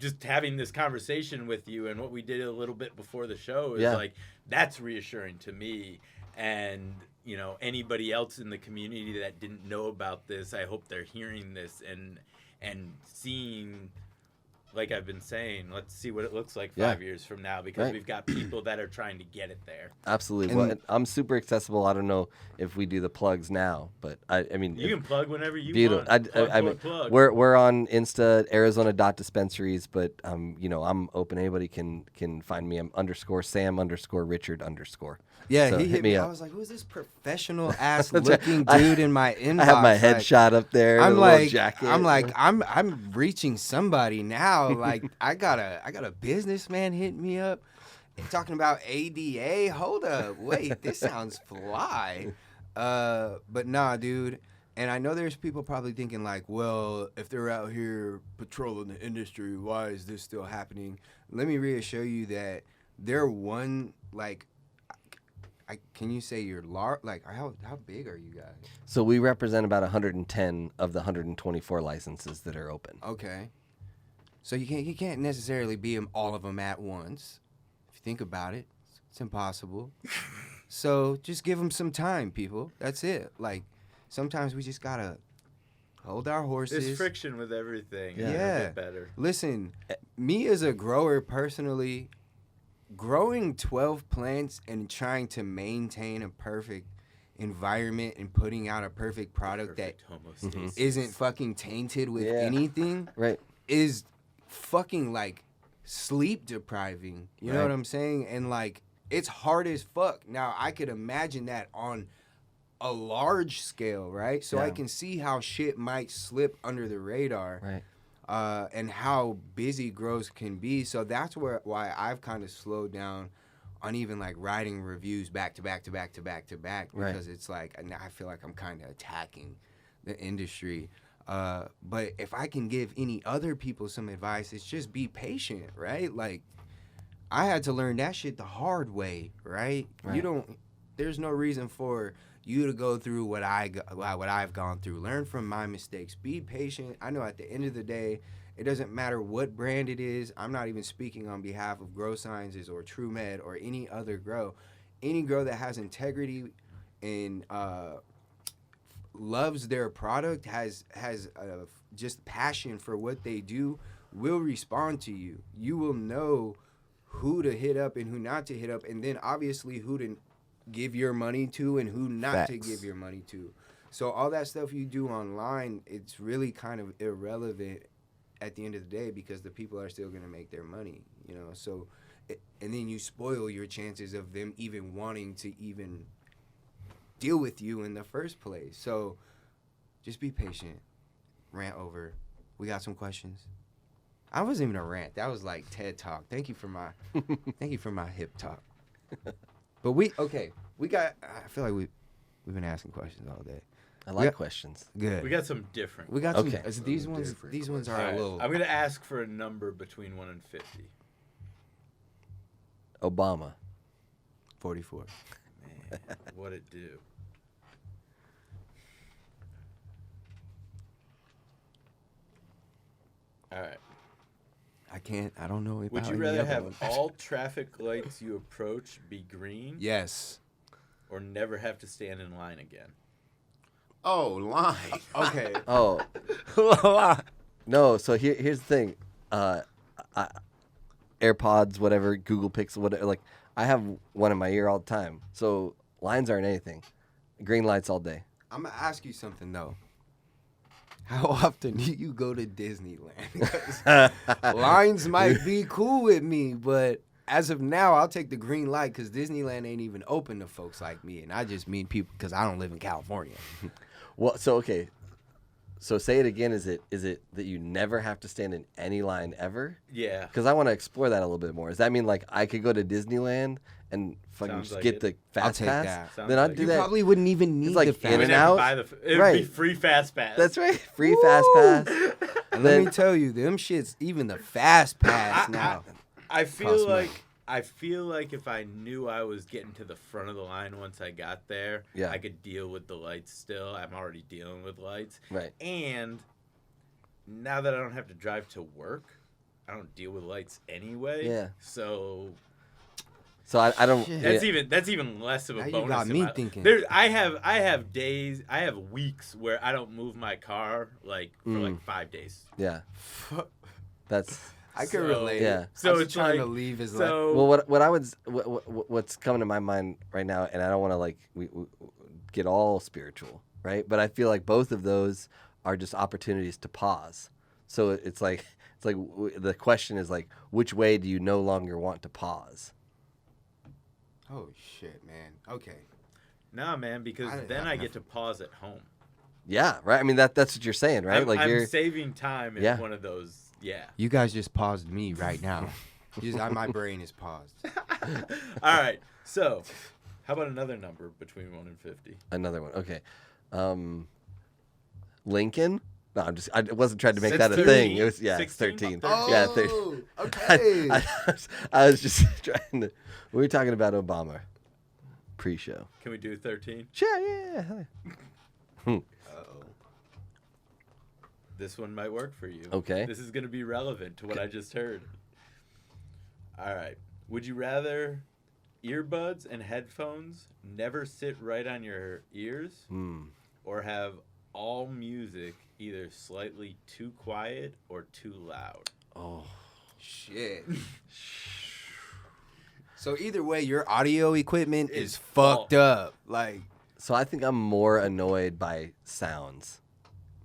just having this conversation with you and what we did a little bit before the show is Yeah. like, that's reassuring to me. And, you know, anybody else in the community that didn't know about this, I hope they're hearing this and seeing, like I've been saying, let's see what it looks like 5 years from now, because Right. we've got people that are trying to get it there. Absolutely. And- Well, I'm super accessible. I don't know if we do the plugs now, but I mean, You can plug whenever you beautiful. want. I mean, we're on Insta Arizona.dispensaries, but you know, I'm open. Anybody can find me. I'm _Sam_Richard_. Yeah, So he hit hit me me. up. I was like, who's this professional ass That's right. looking dude in my inbox? I have my Like, headshot up there. I'm a little like, jacket. I'm reaching somebody now. Like, I got a businessman hitting me up, and talking about ADA. Hold up, wait, this sounds fly. But nah, dude. And I know there's people probably thinking like, well, if they're out here patrolling the industry, why is this still happening? Let me reassure you that they're one like. Can you say you're large? Like, how big are you guys? So we represent about 110 of the 124 licenses that are open. Okay. So you can't necessarily be all of them at once. If you think about it, it's impossible. So just give them some time, people. That's it. Like, sometimes we just gotta hold our horses. There's friction with everything. Yeah. and it'll Yeah. get better. Listen, me as a grower personally, growing 12 plants and trying to maintain a perfect environment and putting out a perfect product Perfect homostasis. Mm-hmm. isn't fucking tainted with Yeah. anything Right. is fucking like sleep depriving. You know Right. what I'm saying? And like, it's hard as fuck. Now, I could imagine that on a large scale, right? So I Yeah. can see how shit might slip under the radar. Right. and how busy grows can be. So that's why I've kind of slowed down on even like writing reviews back to back Right. because it's like I feel like I'm kind of attacking the industry. But if I can give any other people some advice, it's just be patient, right? Like I had to learn that shit the hard way, right? Right. There's no reason for you to go through what I've gone through. Learn from my mistakes. Be patient. I know at the end of the day, it doesn't matter what brand it is. I'm not even speaking on behalf of Grow Sciences or True Med or any other grow. Any grow that has integrity and loves their product, has just passion for what they do, will respond to you. You will know who to hit up and who not to hit up, and then obviously who to give your money to and who not to Facts. give your money to. So all that stuff you do online, it's really kind of irrelevant at the end of the day because the people are still going to make their money, you know. So and then you spoil your chances of them even wanting to even deal with you in the first place. So just be patient. Rant over. We got some questions. I wasn't even a rant. That was like TED Talk. Thank you for my hip talk. But we got. I feel like we've been asking questions all day. I like questions. Good. We got some different. We got Okay. some. These ones. Different These ones are All a right, little. I'm gonna ask for a number between 1 and 50. Obama. 44. Man, what it do? All right. I can't. I don't know. Would about you any rather other have one. all traffic lights you approach be green, Yes. or never have to stand in line again? Oh, line. Okay. Oh no. So here's the thing. AirPods, whatever, Google Pixel, whatever. Like I have one in my ear all the time. So lines aren't anything. Green lights all day. I'm gonna ask you something though. How often do you go to Disneyland? 'Cause lines might be cool with me, but as of now, I'll take the green light because Disneyland ain't even open to folks like me, and I just mean people because I don't live in California. Well, so okay. So say it again. Is it that you never have to stand in any line ever? Yeah. Because I want to explore that a little bit more. Does that mean like I could go to Disneyland and fucking Sounds just like get it. the fast take pass? that. Sounds Then I'd like do it. You that. probably wouldn't even need like the in fast. and out. It would be Right. free fast pass. That's right. Free fast pass. Let Then me tell you, them shits, even the fast pass now. I Cost feel money. like if I knew I was getting to the front of the line once I got there, Yeah. I could deal with the lights still. I'm already dealing with lights. right. And now that I don't have to drive to work, I don't deal with lights anyway. Yeah. So So I don't. Shit. that's even less of a Now you bonus. got in me my- thinking. I have days, I have weeks where I don't move my car like for like 5 days. Yeah. That's. I can So- relate. Yeah. So I was it's trying to like- leave his So Well, what I would what's coming to my mind right now, and I don't want to like we get all spiritual, right? But I feel like both of those are just opportunities to pause. So it's like the question is like, which way do you no longer want to pause? Oh shit, man. Okay. nah, man, because I didn't then have I enough. get to pause at home. Yeah, right. I mean that's what you're saying, right? I'm, like I'm you're saving time is Yeah. one of those. Yeah. You guys just paused me right now. My brain is paused. All right. So, how about another number between 1 and 50? another one. Okay, Lincoln. No, I wasn't trying to make that a 13? thing. It was it's 16? 13. Oh, Yeah, okay. I was just trying to. We were talking about Obama pre-show. Can we do 13? Sure, yeah. Uh-oh. This one might work for you. Okay. This is going to be relevant to what I just heard. All right. Would you rather earbuds and headphones never sit right on your ears or have all music either slightly too quiet or too loud? Oh, Shit. So either way, your audio equipment is Is fucked fucked. up. Like, so I think I'm more annoyed by sounds.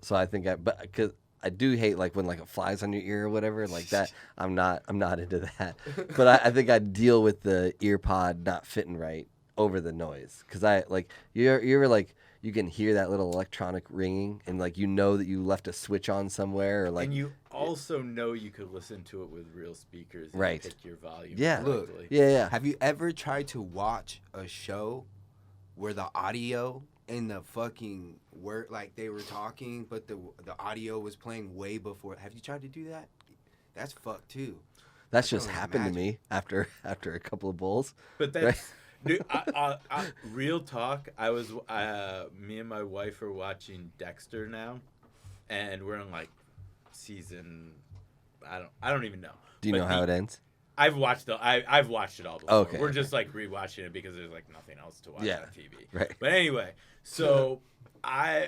So I think because I do hate like when like it flies on your ear or whatever like that. I'm not into that. But I think I deal with the ear pod not fitting right over the noise because I like you ever like you can hear that little electronic ringing, and like you know that you left a switch on somewhere, or like And you also know you could listen to it with real speakers and Right. pick your volume Yeah. Look. correctly. yeah. Have you ever tried to watch a show where the audio and the fucking word, like they were talking, but the audio was playing way before? Have you tried to do that? That's fucked too. That's I just can happened to imagine. me after a couple of bowls. But that's dude, real talk. I was me and my wife are watching Dexter now, and we're in like season. I don't even know. Do you But know how it ends? I've watched I've watched it all before. Okay, We're just like rewatching it because there's like nothing else to watch Yeah, on TV. right. But anyway, so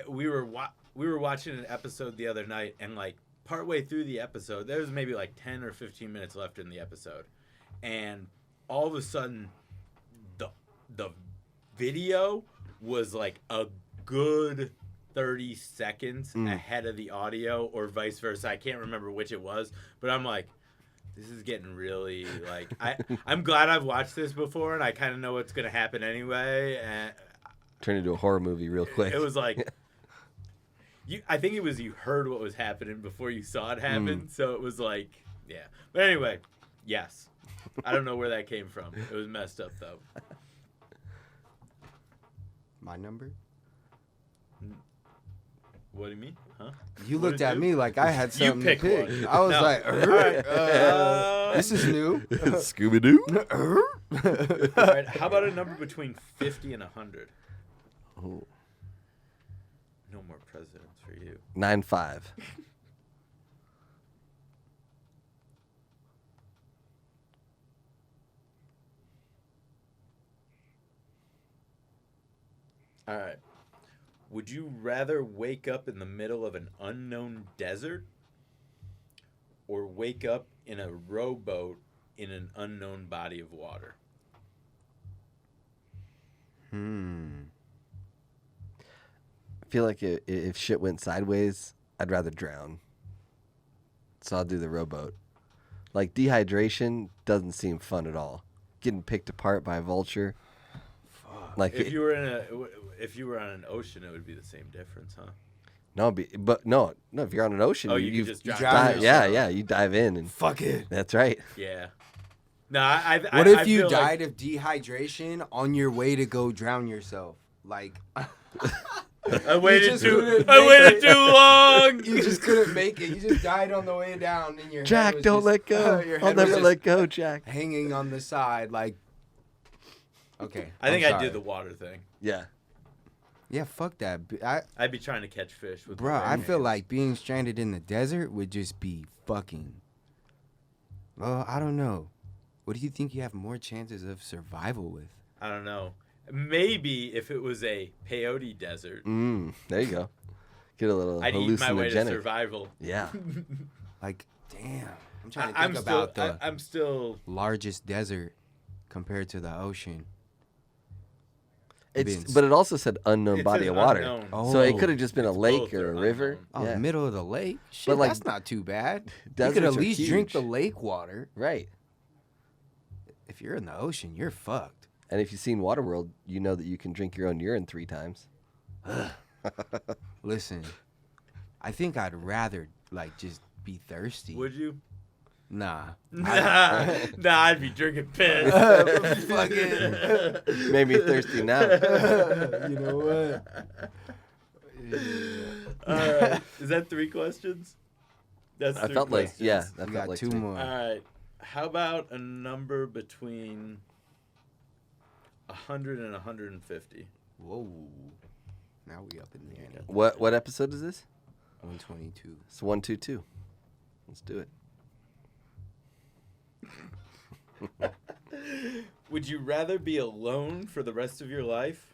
we were watching an episode the other night, and like partway through the episode, there was maybe like 10 or 15 minutes left in the episode, and all of a sudden, the video was like a good 30 seconds ahead of the audio, or vice versa. I can't remember which it was, but I'm like, this is getting really like I'm glad I've watched this before, and I kind of know what's gonna happen anyway. And Turn into a horror movie real quick. it was like I think it was you heard what was happening before you saw it happen, so it was like yeah. But anyway, yes, I don't know where that came from. It was messed up though. My number? What do you mean? Huh? You What looked did at you- me like I had You something pick to pick. one. I was No. like, All right, this is new. Scooby Doo. All right, how about a number between 50 and 100? Oh. No more presidents for you. 9-5. All right. Would you rather wake up in the middle of an unknown desert or wake up in a rowboat in an unknown body of water? I feel like if shit went sideways, I'd rather drown. So I'll do the rowboat. Like dehydration doesn't seem fun at all. Getting picked apart by a vulture. Like If you were on an ocean, it would be the same difference, huh? no, if you're on an ocean, Oh, you you could just you drown drown yourself. yeah, you dive in and Fuck it. that's right. Yeah. No, I What if I you feel like- died of dehydration on your way to go drown yourself? Like, I waited just too. couldn't I make waited it. too long. you just couldn't make it. You just died on the way down, and your head Jack, was don't just- let go. your I'll head was never just let go, Jack. hanging on the side, like. Okay. I think I'm I'd do sorry. the water thing. Yeah. Yeah, fuck that. I'd be trying to catch fish with. Bro, my I bare feel hands. like being stranded in the desert would just be fucking. Well, I don't know. What do you think you have more chances of survival with? I don't know. Maybe if it was a peyote desert, There you go. Get a little I'd eat my way to hallucinogenic. survival. Yeah. Like, damn. I'm trying to I'm think still. about the I'm still. largest desert compared to the ocean. But it also said unknown It body says of water. unknown. So it Oh. could have just been a It's lake both or are a river. unknown. Oh, Yeah. the middle of the lake? Shit, like, that's not too bad. You deserts could at are least drink the huge. lake water. Right. If you're in the ocean, you're fucked. And if you've seen Waterworld, you know that you can drink your own urine 3 times. Listen, I think I'd rather, like, just be thirsty. Would you? Nah. Nah, I'd be drinking piss. Fucking. Made me thirsty now. You know what? All right. Is that 3 questions? That's I 3 felt like, questions. yeah, that We felt got like 2 3. more. All right. How about a number between 100 and 150? Whoa. Now we up in the ante. What episode is this? 122. It's 122. Let's do it. Would you rather be alone for the rest of your life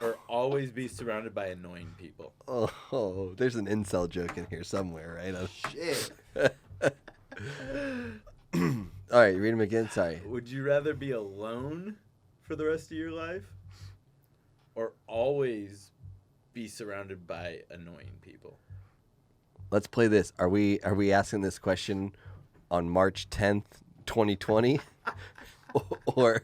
or always be surrounded by annoying people? Oh, there's an incel joke in here somewhere, right? Shit. All right, read them again. Sorry. Would you rather be alone for the rest of your life or always be surrounded by annoying people? Let's play this. Are we asking this question on March 10th, 2020? or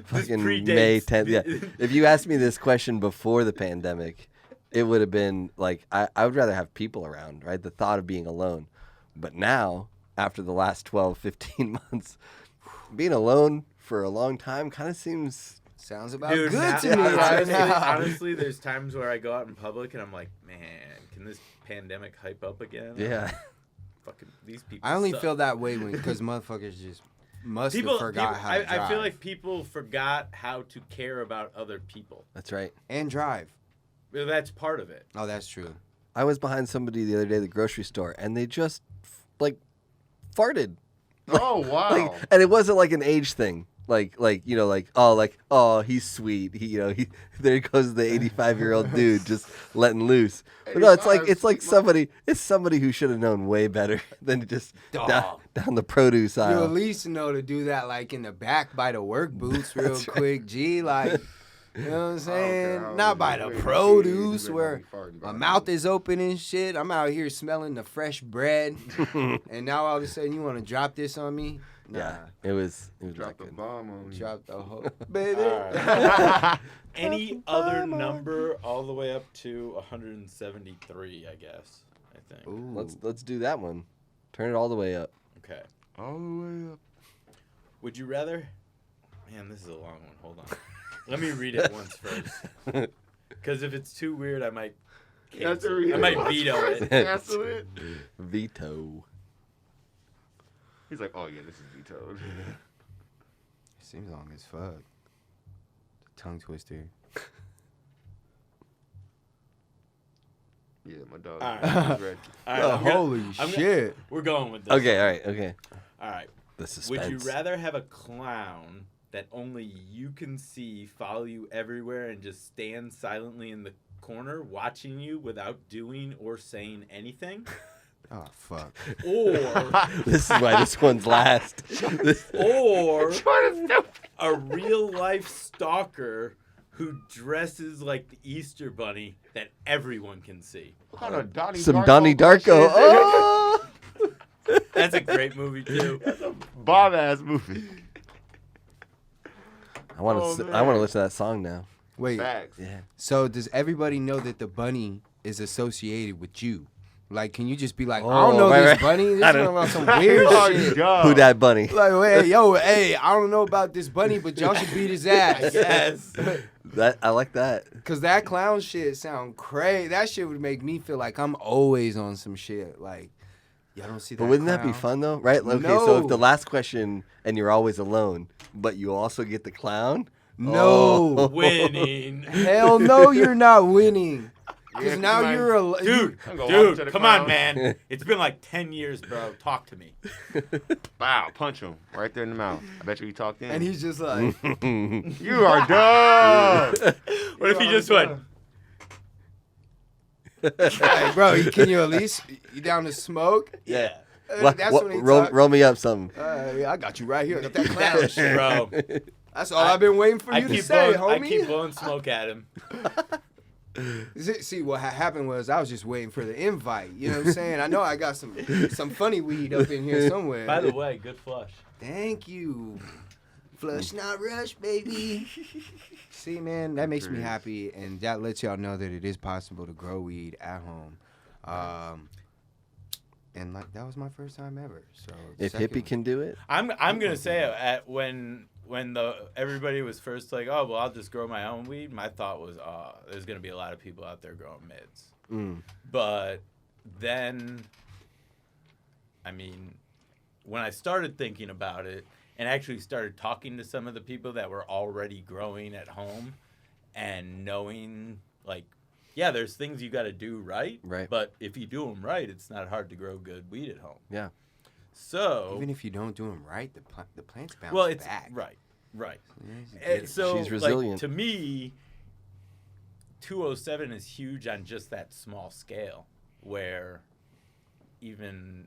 fucking predates May 10th. the- Yeah. If you asked me this question before the pandemic, it would have been like I would rather have people around, right? The thought of being alone. But now, after the last 12, 15 months, being alone for a long time kind of seems Sounds about Dude, good now- to me right honestly, now. honestly, there's times where I go out in public and I'm like, man, can this pandemic hype up again? yeah. Fucking these people. I only suck. feel that way because motherfuckers just must have forgot how to drive. I feel like people forgot how to care about other people. That's right. and drive. Well, that's part of it. Oh, that's true. I was behind somebody the other day at the grocery store, and they just like farted. Oh wow! Like, and it wasn't like an age thing. Like oh he's sweet. He there goes the 85-year-old dude just letting loose. But no, it's like somebody who should have known way better than to just down the produce You aisle. at least know to do that like in the back by the work boots real That's right. quick, G. Like, you know what I'm I don't care saying? how Not old by you the is, produce you where better not be farting my about mouth it. is open and shit. I'm out here smelling the fresh bread, and now all of a sudden you want to drop this on me? Nah. Yeah, it was Drop not the good. bomb on me. Drop the whole baby. Any other number all the way up to 173, I guess. I think. Ooh. Let's do that one. Turn it all the way up. Okay. All the way up. Would you rather? Man, this is a long one. Hold on. Let me read it once first. Because if it's too weird, I might. That's cancel. a read I it might once veto first. it. Cancel it. Veto. He's like, oh yeah, this is vetoed. Seems long as fuck. Tongue twister. Yeah, my dog. All right. is ready. All right, Oh, I'm gonna- holy I'm shit. We're going with this. Okay, all right, okay. All right. The suspense. Would you rather have a clown that only you can see follow you everywhere and just stand silently in the corner watching you without doing or saying anything? Oh, fuck. Or This is why this one's last. or a real life stalker who dresses like the Easter Bunny that everyone can see? What kind of Donnie Some Darko Donnie bullshit Darko. is this? Oh! That's a great movie too. Bomb ass movie. I want Oh, to. man. I want to listen to that song now. Wait, Facts. Yeah. so does everybody know that the bunny is associated with you? Like, can you just be like, I Oh, don't know right, this right. bunny. This I is don't- about some weird Oh, shit. God. Who that bunny? Like, hey, yo, hey, I don't know about this bunny, but y'all should beat his ass. Yes. That I like that. Cause that clown shit sound crazy. That shit would make me feel like I'm always on some shit. Like, y'all don't see that. But wouldn't that be clown? fun though? Right? Okay, so if No. the last question and you're always alone, but you also get the clown? No. Oh. Winning. Hell no, you're not winning. Yeah, Cause now man. you're a Dude, I'm gonna walk to the come on, clown. man. It's been like 10 years, bro. Talk to me. Wow, punch him right there in the mouth. I bet you he talked in. and he's just like, you are dumb. What if he just went, hey, bro, can you at least you down to smoke? yeah, That's when he talk. roll me up something. Yeah, I got you right here. I got that clown shit. bro. That's all I've been waiting for I you to keep, say, blowing, I homie. keep blowing smoke at him. See, what happened was I was just waiting for the invite. You know what I'm saying? I know I got some funny weed up in here somewhere. By the way, good flush. Thank you. Flush not rush, baby. See, man, that makes me happy, and that lets y'all know that it is possible to grow weed at home. And like that was my first time ever. So If second- Hippy can do it, I'm gonna say at when everybody was first like, oh well, I'll just grow my own weed. My thought was, there's gonna be a lot of people out there growing mids. But then, I mean, when I started thinking about it and actually started talking to some of the people that were already growing at home and knowing, like, yeah, there's things you got to do right. Right. But if you do them right, it's not hard to grow good weed at home. yeah. So, even if you don't do them right, the plants bounce well, it's back. right. Yeah, And so, She's resilient. like, to me, 207 is huge on just that small scale where even,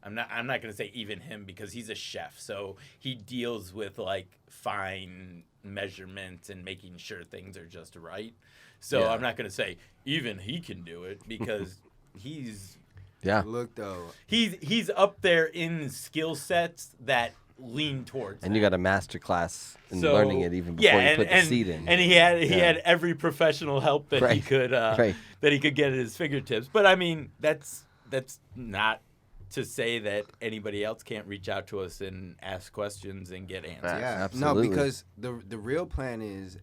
I'm not going to say even him because he's a chef. So he deals with like fine measurements and making sure things are just right. So Yeah. I'm not going to say even he can do it because he's Yeah. Look though, he's up there in skill sets that lean towards. And that. you got a master class in So, learning it even before you put the and, seed in. And he had every professional help that he Right. could Right. that he could get at his fingertips. But I mean, that's not to say that anybody else can't reach out to us and ask questions and get answers. Yeah, Absolutely. no, because the real plan is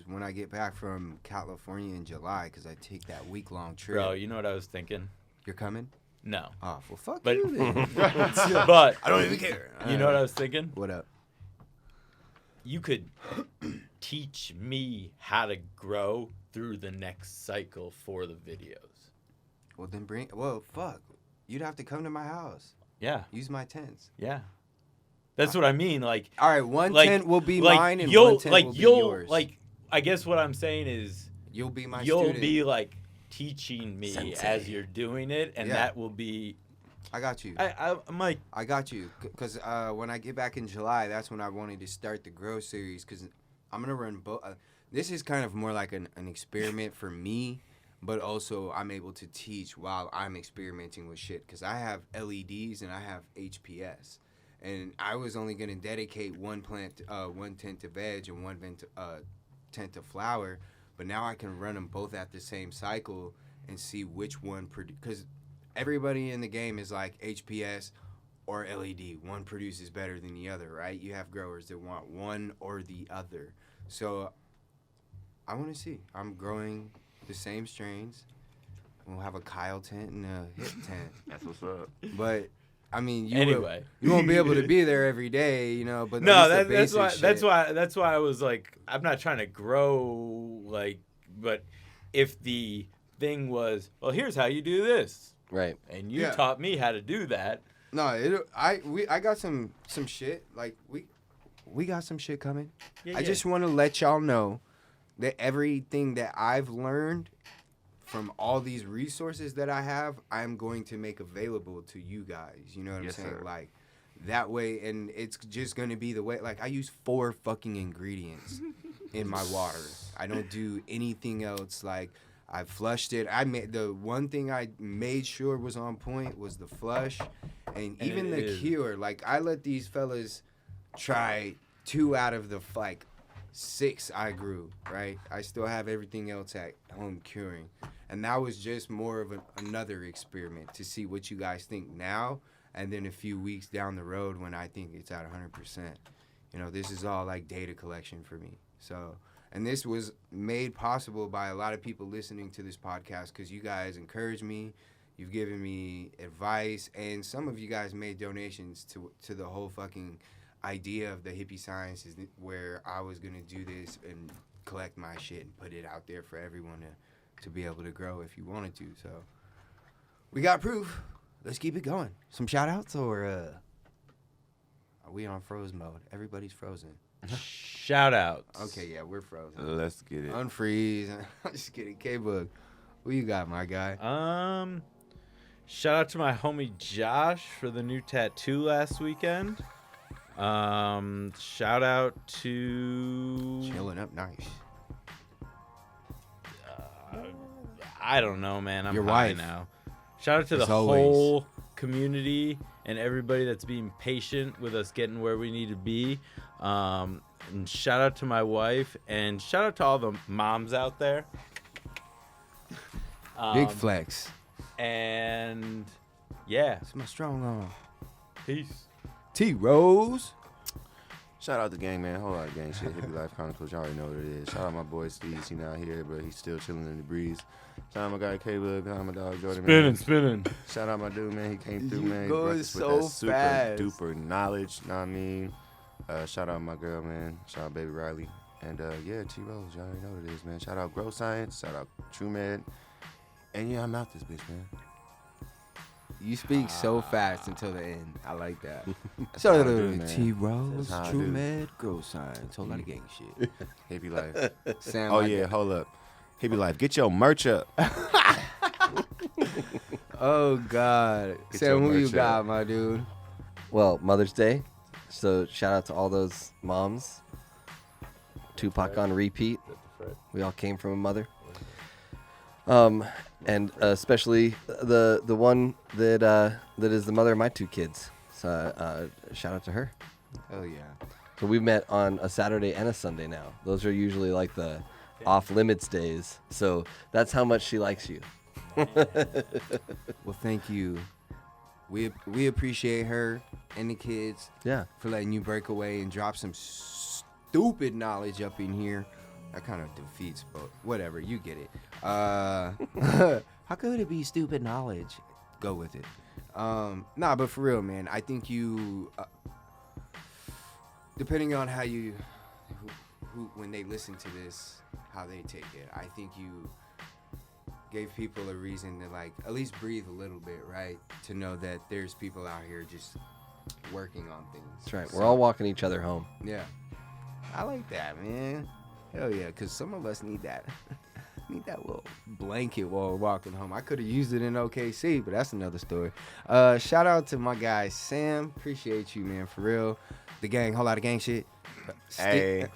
when I get back from California in July, because I take that week-long trip. Bro, you know what I was thinking? You're coming? No. Oh, well, fuck But- you then. But I don't even care. you know what I was thinking? What up? You could teach me how to grow through the next cycle for the videos. Well, then fuck. You'd have to come to my house. Yeah. Use my tents. Yeah. That's what I mean. Like, All right, one like, tent will be like, mine, and you'll, one tent like, will be you'll, yours. Like, I guess what I'm saying is You'll be my you'll student. be like teaching me Sensei. as you're doing it, and Yeah. that will be. I got you. I'm like, I got you. Because when I get back in July, that's when I wanted to start the Grow series. Because I'm going to run both. This is kind of more like an experiment for me, but also I'm able to teach while I'm experimenting with shit. Because I have LEDs and I have HPS. And I was only going to dedicate one tent to veg and one tent to flower. But now I can run them both at the same cycle and see which one because everybody in the game is like HPS or LED. One produces better than the other, right? You have growers that want one or the other. So I want to see. I'm growing the same strains. We'll have a Kyle tent and a Hip tent. That's what's up. But I mean, Anyway. you won't be able to be there every day, you know. But no, at least the that's basic why shit. that's why I was like, I'm not trying to grow like, but if the thing was, well, here's how you do this, Right. and you Yeah. taught me how to do that. No, I got some shit. Like we got some shit coming. Yeah, I just want to let y'all know that everything that I've learned from all these resources that I have, I'm going to make available to you guys. You know what Yes, I'm saying? sir. Like that way, and it's just going to be the way. Like I use 4 fucking ingredients in my water. I don't do anything else. Like I flushed it. I made the one thing I made sure was on point was the flush, and even it the is. cure. Like I let these fellas try 2 out of the 6 I grew. Right. I still have everything else at home curing, and that was just more of another experiment to see what you guys think now, and then a few weeks down the road when I think it's at 100%. You know, this is all like data collection for me. So. And this was made possible by a lot of people listening to this podcast because you guys encouraged me. You've given me advice. And some of you guys made donations to the whole fucking idea of the Hippy Sciences where I was going to do this and collect my shit and put it out there for everyone to be able to grow if you wanted to. So we got proof. Let's keep it going. Some shout outs or are we on froze mode? Everybody's frozen. Shout outs. Okay, yeah, we're frozen. Let's get it. Unfreeze. I'm just kidding. K-Book. Who you got, my guy? Shout out to my homie Josh for the new tattoo last weekend. Shout out to Chilling up nice. I don't know, man. I'm Your high wife. now. Shout out to As the always. whole community and everybody that's being patient with us getting where we need to be. And shout out to my wife and shout out to all the moms out there. Big flex. And yeah, It's my strong arm. peace. T-Rose. Shout out to gang, man. Whole lot of gang shit. Hippy Life Chronicles. Y'all already know what it is. Shout out my boy Steve. He not here, but he's still chilling in the breeze. Shout out my guy Caleb. Shout out my dog Jordan. Man. Spinning. Shout out my dude, man. He came through, You man. He going blessed us with so that super fast. duper knowledge. Know what I mean? Shout out my girl, man. Shout out Baby Riley. And yeah, T-Rose. Y'all already know what it is, man. Shout out Grow Science. Shout out True Med. And yeah, I'm out this bitch, man. You speak so fast until the end. I like that. Shout out how I do, to man. T-Rose, That's how I True do. Med, Grow Science. Whole lot of gang shit. Hippie Life. Sound Oh like yeah, that. hold up. Hippie Life, get your merch up. Oh, God. Get Sam, your who you merch got, up. my dude? Well, Mother's Day. So shout out to all those moms. Tupac on repeat. We all came from a mother. And especially the one that is the mother of my 2 kids. So shout out to her. Oh yeah. So we've met on a Saturday and a Sunday now. Those are usually like the off limits days. So that's how much she likes you. Well, thank you. We appreciate her and the kids Yeah. for letting you break away and drop some stupid knowledge up in here. That kind of defeats, but whatever, you get it. How could it be stupid knowledge? Go with it. Nah, but for real, man, I think you, depending on how you, who when they listen to this, how they take it, I think you gave people a reason to like at least breathe a little bit, right? To know that there's people out here just working on things. That's right. So, We're all walking each other home. yeah. I like that, man. Hell yeah, because some of us need that. Need that little blanket while we're walking home. I could have used it in OKC, but that's another story. Shout out to my guy Sam. Appreciate you, man, for real. The gang, whole lot of gang shit. Hey.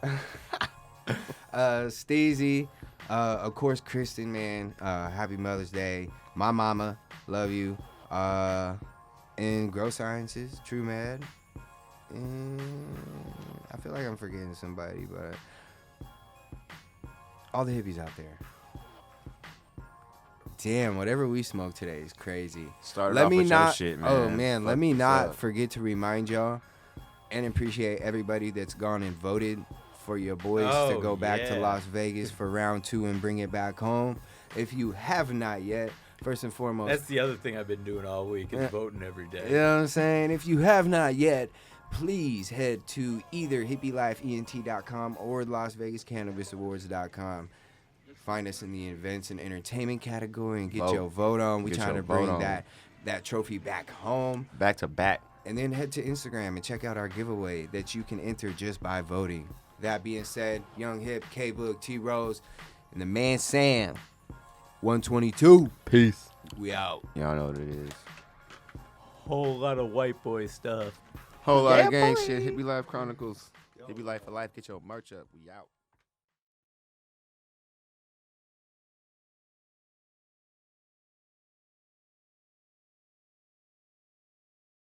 Steezy. Of course, Kristen, man. Happy Mother's Day. My mama, love you. And Grow Sciences, True Mad. And I feel like I'm forgetting somebody, but all the hippies out there. Damn, whatever we smoked today is crazy. Started off with your shit, man. Oh man, let Fuck me this not up. forget to remind y'all and appreciate everybody that's gone and voted for your boys to Oh, go back to yeah. Las Vegas for round 2 and bring it back home. If you have not yet, first and foremost, That's the other thing I've been doing all week is Yeah. voting every day. you know what I'm saying? If you have not yet, please head to either hippielifeent.com or LasVegasCannabisAwards.com. Find us in the events and entertainment category and get Vote. your vote on. We're Get trying your to bring vote on. that trophy back home. Back to back. And then head to Instagram and check out our giveaway that you can enter just by voting. That being said, Young Hip, K-Book, T-Rose, and the man Sam, 122. Peace. We out. Y'all know what it is. Whole lot of white boy stuff. Whole lot Yeah, of gang boy. shit. Hippy Life Chronicles. Hippy Life for life. Get your merch up. We out.